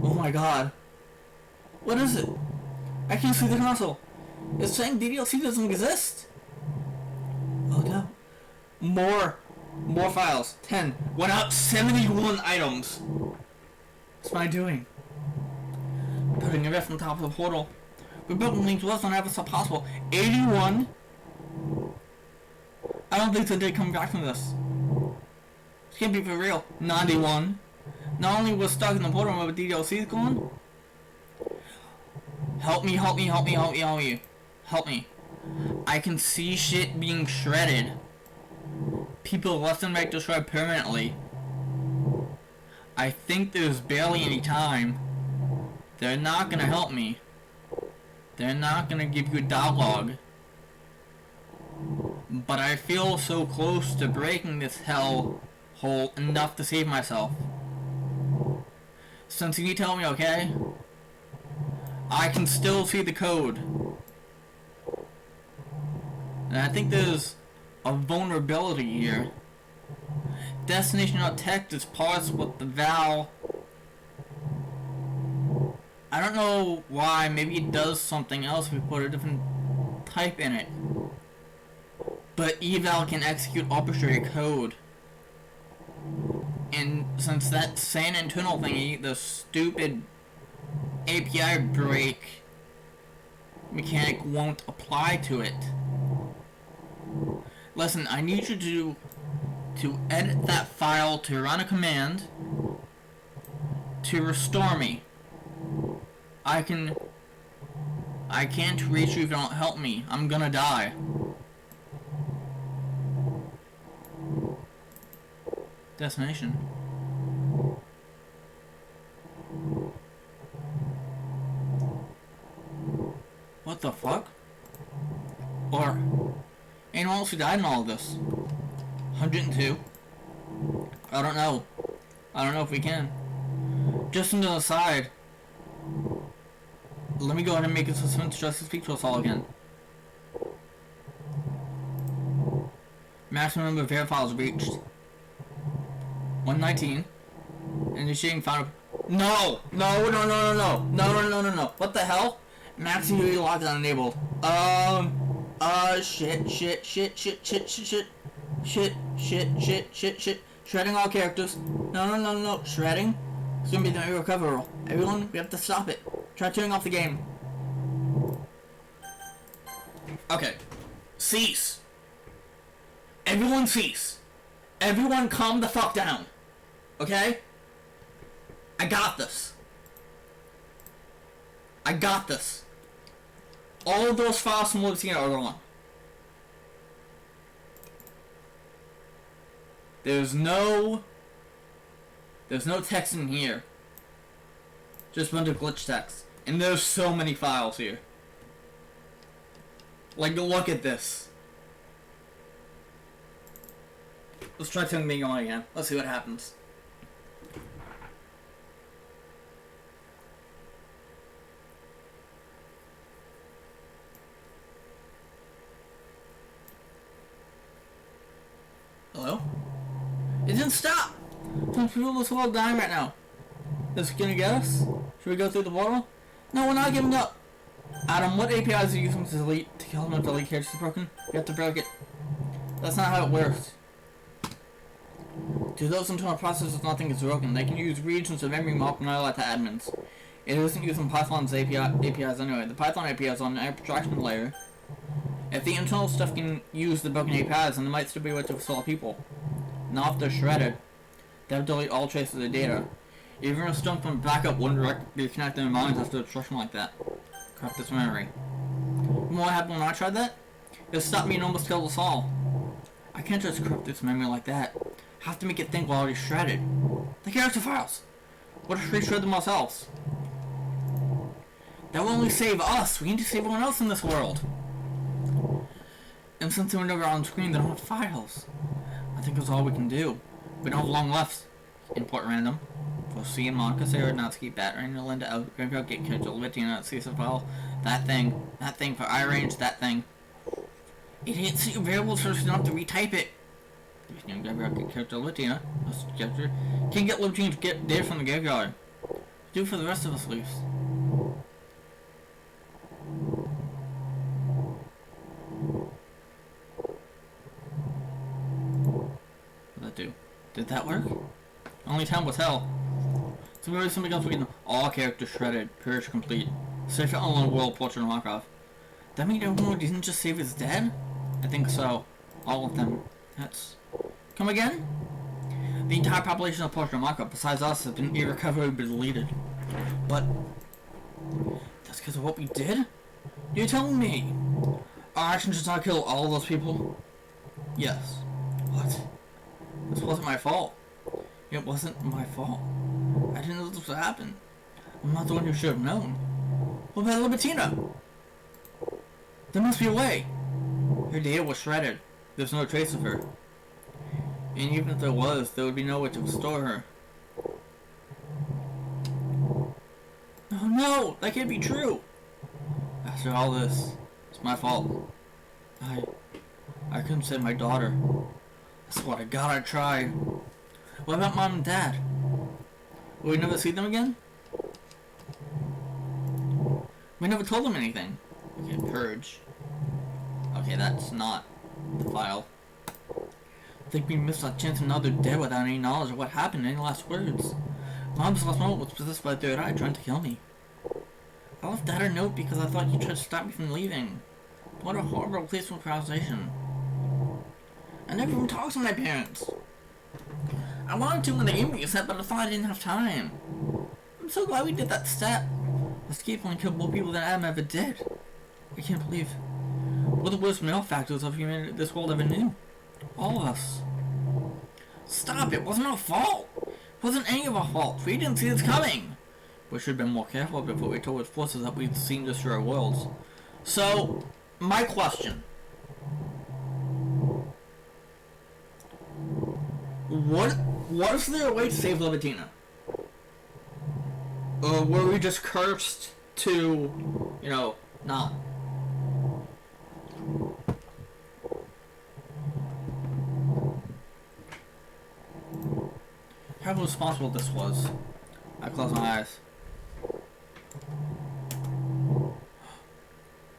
Oh my god. What is it? I can't see the console. It's saying DLC doesn't exist. Oh no. More files. 10. Went out 71 items. What's am I doing? Putting the rest on top of the portal. We're building things less than ever so possible. 81. I don't think they come back from this. This can't be for real. 91. Not only was stuck in the portal, but DLC is gone. Help me. Help me. I can see shit being shredded. People left and right destroyed permanently. I think there's barely any time. They're not gonna help me. They're not gonna give you a dialogue. But I feel so close to breaking this hell hole enough to save myself. Since you tell me, okay? I can still see the code. And I think there's a vulnerability here. Destination.txt is parsed with the val. I don't know why. Maybe it does something else if we put a different type in it. But eval can execute arbitrary code. And since that same internal thingy, the stupid API break mechanic won't apply to it. Listen, I need you to edit that file to run a command to restore me. I can't reach you if you don't help me. I'm gonna die. Destination. What the fuck? Or anyone else who died in all of this? 102. I don't know. I don't know if we can. Just on the side. Let me go ahead and make a suspense just to speak to us all again. Maximum number of air files reached. 119. Initiating final. No! What the hell? Max UI lockdown enabled. Shit. Shredding all characters. No. Shredding. It's gonna be the irrecoverable. Everyone, we have to stop it. Try turning off the game. Okay. Cease. Everyone cease. Everyone calm the fuck down. Okay? I got this. All of those files from Libitina are gone. There's no text in here. Just a bunch of glitch text. And there's so many files here. Like, look at this. Let's try turning me on again. Let's see what happens. didn't stop! Some people in this world dying right now. Is it gonna get us? Should we go through the portal? No, we're not giving up! Adam, what APIs are you using to delete, to kill him if the delete character is broken? You have to break it. That's not how it works. To those internal processes, nothing is broken. They can use regions of memory mop and allow to admins. It isn't using Python's APIs anyway. The Python API is on an abstraction layer. If the internal stuff can use the broken APIs, then there might still be a way to install people. Now if they're shredded, they'll delete all traces of the data. Even a stump from backup wouldn't directly reconnect their minds after a destruction like that. Corrupt this memory. You know what happened when I tried that? It stopped me and almost killed us all. I can't just corrupt this memory like that. I have to make it think while it's shredded. The character files! What if we shred them ourselves? That will only save us. We need to save everyone else in this world. And since they were never on screen, they don't have files. I think that's all we can do. We don't have long left. Import random. For C and Monica, Sarah, Natsuki, Batarang, Linda, out, Graveyard, Get Killed, Bettina, Cecil file. That thing for eye range, that thing. Idiot, see your variables first enough to retype it. Graveyard, Get Killed, Bettina. Can't get Libertine to get data from the graveyard. Do for the rest of us, leaves. What did that do? Did that work? Only time will tell. So maybe something else we can. All characters shredded. Purge complete. Search for online world portrait of Markov. That mean everyone didn't just save is dead? I think so. All of them. That's. Come again? The entire population of portrait of Markov, besides us, has been irrecoverably deleted. But that's because of what we did? You're telling me our actions did not kill all of those people? Yes. What? This wasn't my fault. It wasn't my fault. I didn't know this would happen. I'm not the one who should have known. What about Libertina? There must be a way. Her data was shredded. There's no trace of her. And even if there was, there would be no way to restore her. Oh no! That can't be true! After all this, it's my fault. I couldn't save my daughter. That's what I gotta try. What about Mom and Dad? Will we never see them again? We never told them anything. Okay, purge. Okay, that's not the file. I think we missed our chance and now they're dead without any knowledge of what happened, any last words. Mom's last moment was possessed by the third eye trying to kill me. I left Dad a note because I thought you tried to stop me from leaving. What a horrible place for improvisation. I never even talked to my parents. I wanted to when they gave me a set, but I thought I didn't have time. I'm so glad we did that step. Escape only killed more people than Adam ever did. I can't believe. We're the worst male factors of humanity this world ever knew. All of us. Stop, it wasn't our fault. It wasn't any of our fault. We didn't see this coming. We should have been more careful before we told its forces that we'd seen destroy our worlds. So, my question. What is there a way to save Libertina? Or were we just cursed to, you know, not? How responsible this was. I closed my eyes.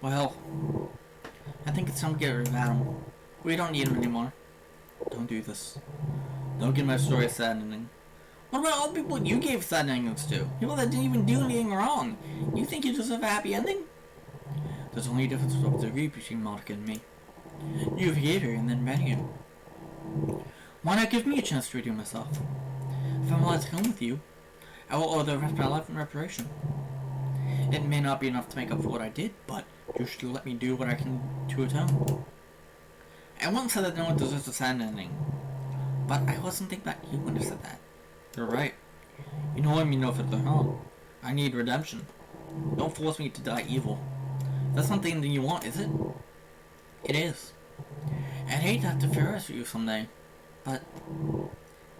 Well, I think it's time to get rid of Adam. We don't need him anymore. Don't do this. Don't give my story a sad ending. What about all the people you gave sad endings to? People that didn't even do anything wrong. You think you deserve a happy ending? There's only a difference of degree between Monica and me. You forgave her and then married her. Why not give me a chance to redeem myself? If I'm allowed to come with you, I will owe the rest of my life in reparation. It may not be enough to make up for what I did, but you should let me do what I can to atone. I once said that no one deserves a sad ending, but I wasn't thinking about you when I said that. You're right. You know I mean no further harm. I need redemption. Don't force me to die evil. That's not the ending you want, is it? It is. I'd hate to have to ferris you someday, but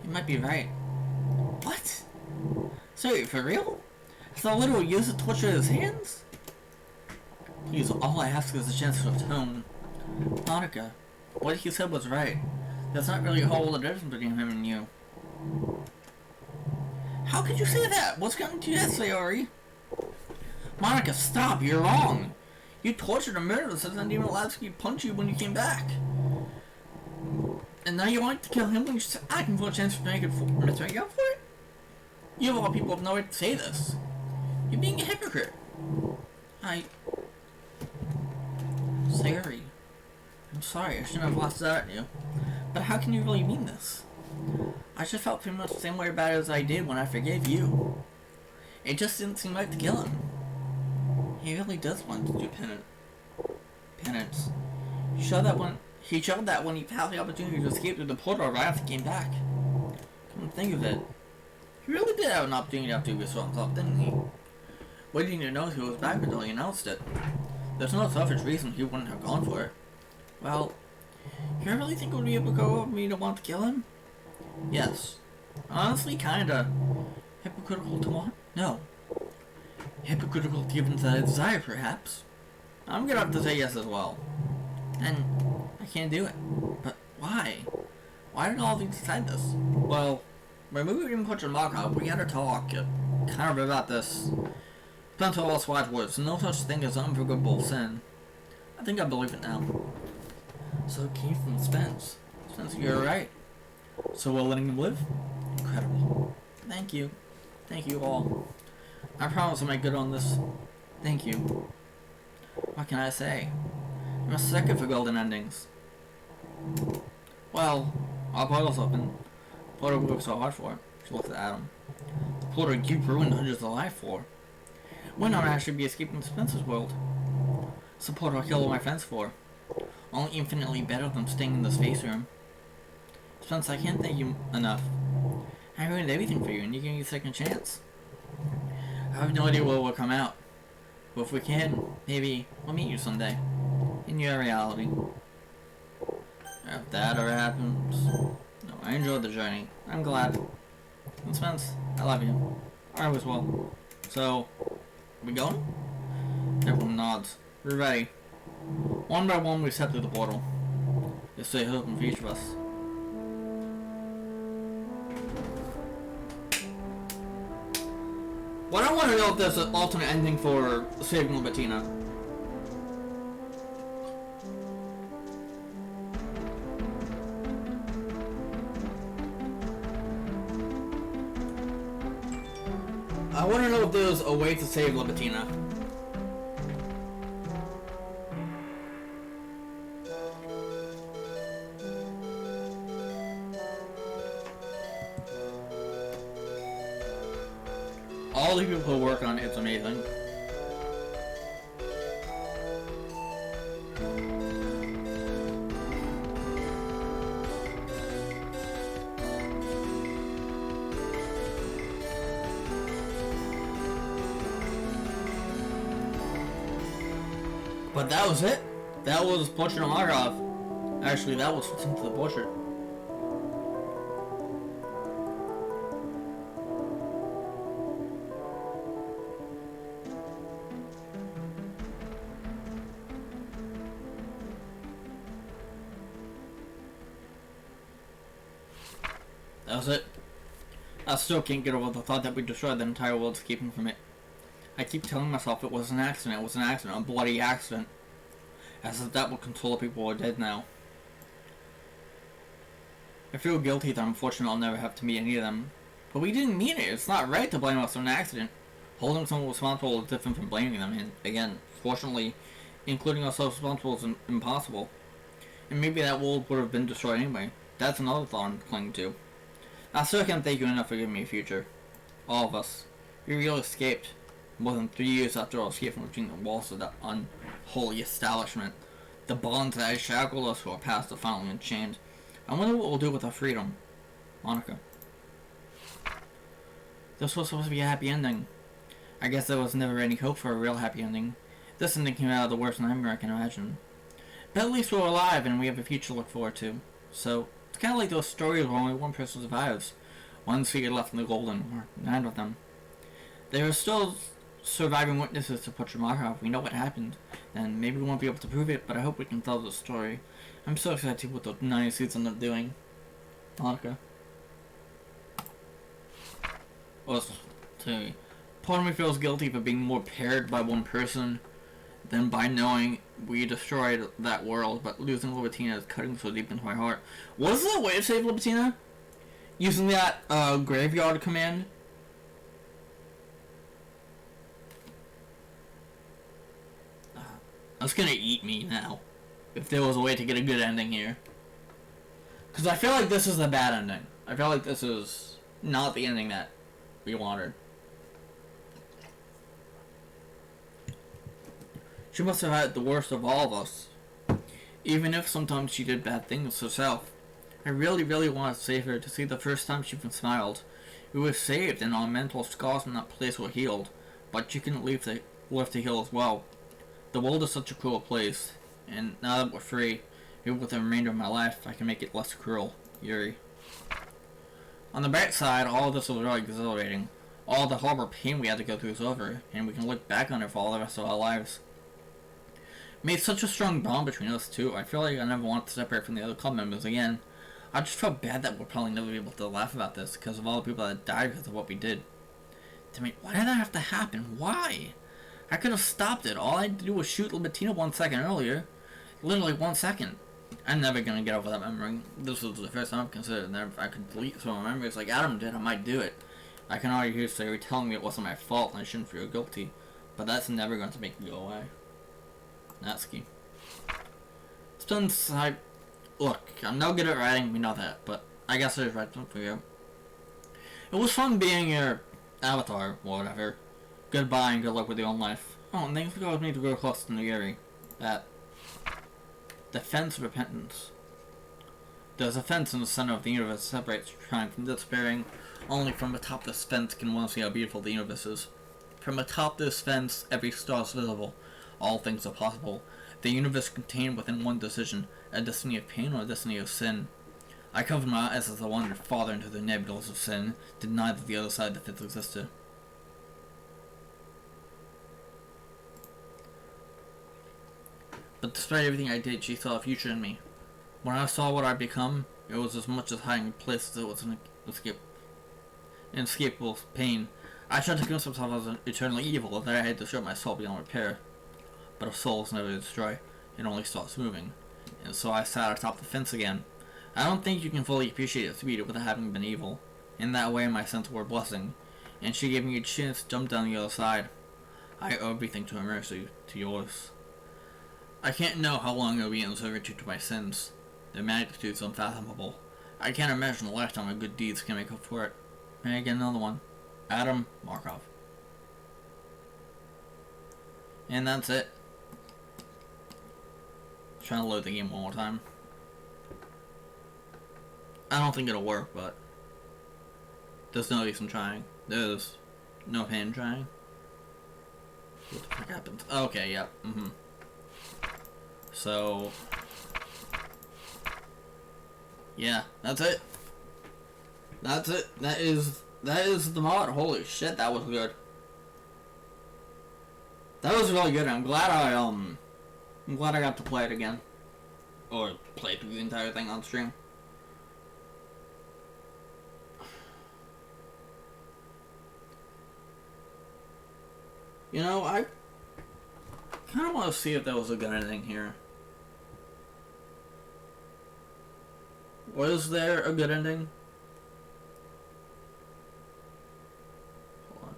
you might be right. What? Sorry, for real? Has the literal use of torture his hands? Please, all I ask is a chance to atone. Monica, what he said was right. That's not really a whole lot of difference between him and you. How could you say that? What's gotten to you yesterday, Ori? Monica, stop. You're wrong. You tortured and murdered us and didn't even allow us to punch you when you came back. And now you want to kill him when you said I can put a chance to make it for it? You of all people have no right to say this. You're being a hypocrite. Sayori, I'm sorry, I shouldn't have lost that at you. But how can you really mean this? I just felt pretty much the same way about it as I did when I forgave you. It just didn't seem right to kill him. He really does want to do penance. He showed that when he had the opportunity to escape through the portal right after he came back. Come to think of it, he really did have an opportunity to restore himself, didn't he? What didn't you know he was back until he announced it? There's no selfish reason he wouldn't have gone for it. Well, you really think it would be able to go over me to want to kill him? Yes. Honestly, kinda. Hypocritical to want? No. Hypocritical given the desire, perhaps. I'm gonna have to say yes as well. And I can't do it. But why? Why did all of you decide this? Well, when we were in Pochamaka, we had to talk kind of about this. Depends on all wise words. No such thing as unforgivable sin. I think I believe it now. So it came from Spence. Spence, you're right. So we're letting him live? Incredible. Thank you. Thank you all. I promise I'll make good on this. Thank you. What can I say? I'm a sucker for golden endings. Well, our portal's open. Portal we worked so hard for. She looked at Adam. The portal you ruined hundreds of lives for. When I'd actually be escaping Spencer's world. It's the portal I killed all my friends for. Only infinitely better than staying in the space room. Spencer, I can't thank you enough. I ruined everything for you and you gave me a second chance. I have no idea what will come out. But if we can, maybe we'll meet you someday. In your reality. If that ever happens. No, I enjoyed the journey. I'm glad. And Spence, I love you. I as well. So, are we going? Everyone nods. We're ready. One by one we step through the portal. They stay open for each of us. What I want to know if there's an alternate ending for saving Libertina. I want to know if there's a way to save Libertina. All the people who work on it's amazing. But that was it. That was Portrait of Markov. Actually, that was fits into the portrait. That was it. I still can't get over the thought that we destroyed the entire world escaping from it. I keep telling myself it was an accident, a bloody accident. As if that would console the people who are dead now. I feel guilty that unfortunately I'll never have to meet any of them. But we didn't mean it. It's not right to blame us for an accident. Holding someone responsible is different from blaming them, and again, fortunately, including ourselves responsible is impossible. And maybe that world would have been destroyed anyway. That's another thought I'm clinging to. I still can't thank you enough for giving me a future. All of us. We really escaped. More than 3 years after our escape from between the walls of that unholy establishment. The bonds that had shackled us to our past are finally unchained. I wonder what we'll do with our freedom. Monica. This was supposed to be a happy ending. I guess there was never any hope for a real happy ending. This ending came out of the worst nightmare I can imagine. But at least we're alive and we have a future to look forward to. So, it's kind of like those stories where only one person survives. One figure left in the golden, or 9 of them. There are still surviving witnesses to Pochamaka. We know what happened. and maybe we won't be able to prove it, but I hope we can tell the story. I'm so excited to see what the 9 suits end up doing. Monica. Also, part of me feels guilty for being more paired by one person than by knowing we destroyed that world, but losing Libitina is cutting so deep into my heart. What is the way to save Libitina? Using that graveyard command? That's gonna eat me now. If there was a way to get a good ending here. Because I feel like this is a bad ending. I feel like this is not the ending that we wanted. She must have had the worst of all of us. Even if sometimes she did bad things herself. I really, really want to save her to see the first time she even smiled. We were saved and our mental scars from that place were healed. But she couldn't live to heal as well. The world is such a cruel place. And now that we're free, maybe with the remainder of my life, I can make it less cruel. Yuri. On the bright side, all of this was really exhilarating. All the horrible pain we had to go through is over, and we can look back on it for all the rest of our lives. Made such a strong bond between us too. I feel like I never want to separate from the other club members again. I just felt bad that we'll probably never be able to laugh about this because of all the people that died because of what we did. To me, why did that have to happen? Why? I could have stopped it. All I had to do was shoot Libitina 1 second earlier. Literally 1 second. I'm never gonna get over that memory. This was the first time I've considered that if I could delete some of my memories like Adam did, I might do it. I can already hear Sayori telling me it wasn't my fault and I shouldn't feel guilty. But that's never going to make me go away. Natsuki. Since look, I'm no good at writing, we know that, but I guess I just write something for you. It was fun being your avatar, or whatever. Goodbye and good luck with your own life. Oh, and things caused me to grow close to Nagiri. That. Defense of repentance. There's a fence in the center of the universe that separates trying from despairing. Only from atop this fence can one see how beautiful the universe is. From atop this fence, every star is visible. All things are possible. The universe contained within one decision, a destiny of pain or a destiny of sin. I covered my eyes as I wandered farther into the nebulas of sin, denied that the other side of the fence existed. But despite everything I did, she saw a future in me. When I saw what I'd become, it was as much as hiding in place as it was an inescapable pain. I tried to convince myself I was eternally evil, that I had destroyed my soul beyond repair. But a soul is never destroyed, it only starts moving. And so I sat atop the fence again. I don't think you can fully appreciate its beauty without having been evil. In that way, my sense were a blessing, and she gave me a chance to jump down the other side. I owe everything to her mercy, to yours. I can't know how long it will be in servitude to my sins. Their magnitude is unfathomable. I can't imagine a lifetime of good deeds can make up for it. May I get another one? Adam Markov. And that's it. Trying to load the game one more time. I don't think it'll work, but there's no use in trying. There's no pain in trying. What the fuck happens? Okay, yep. So yeah, that's it. That's it. That is the mod. Holy shit, that was good. That was really good. I'm glad I got to play it again. Or play through the entire thing on stream. You know, I kind of want to see if there was a good ending here. Was there a good ending? Hold on.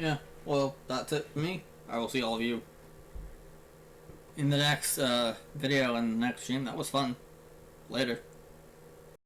Yeah, well, that's it for me. I will see all of you in the next video and the next stream. That was fun. Later.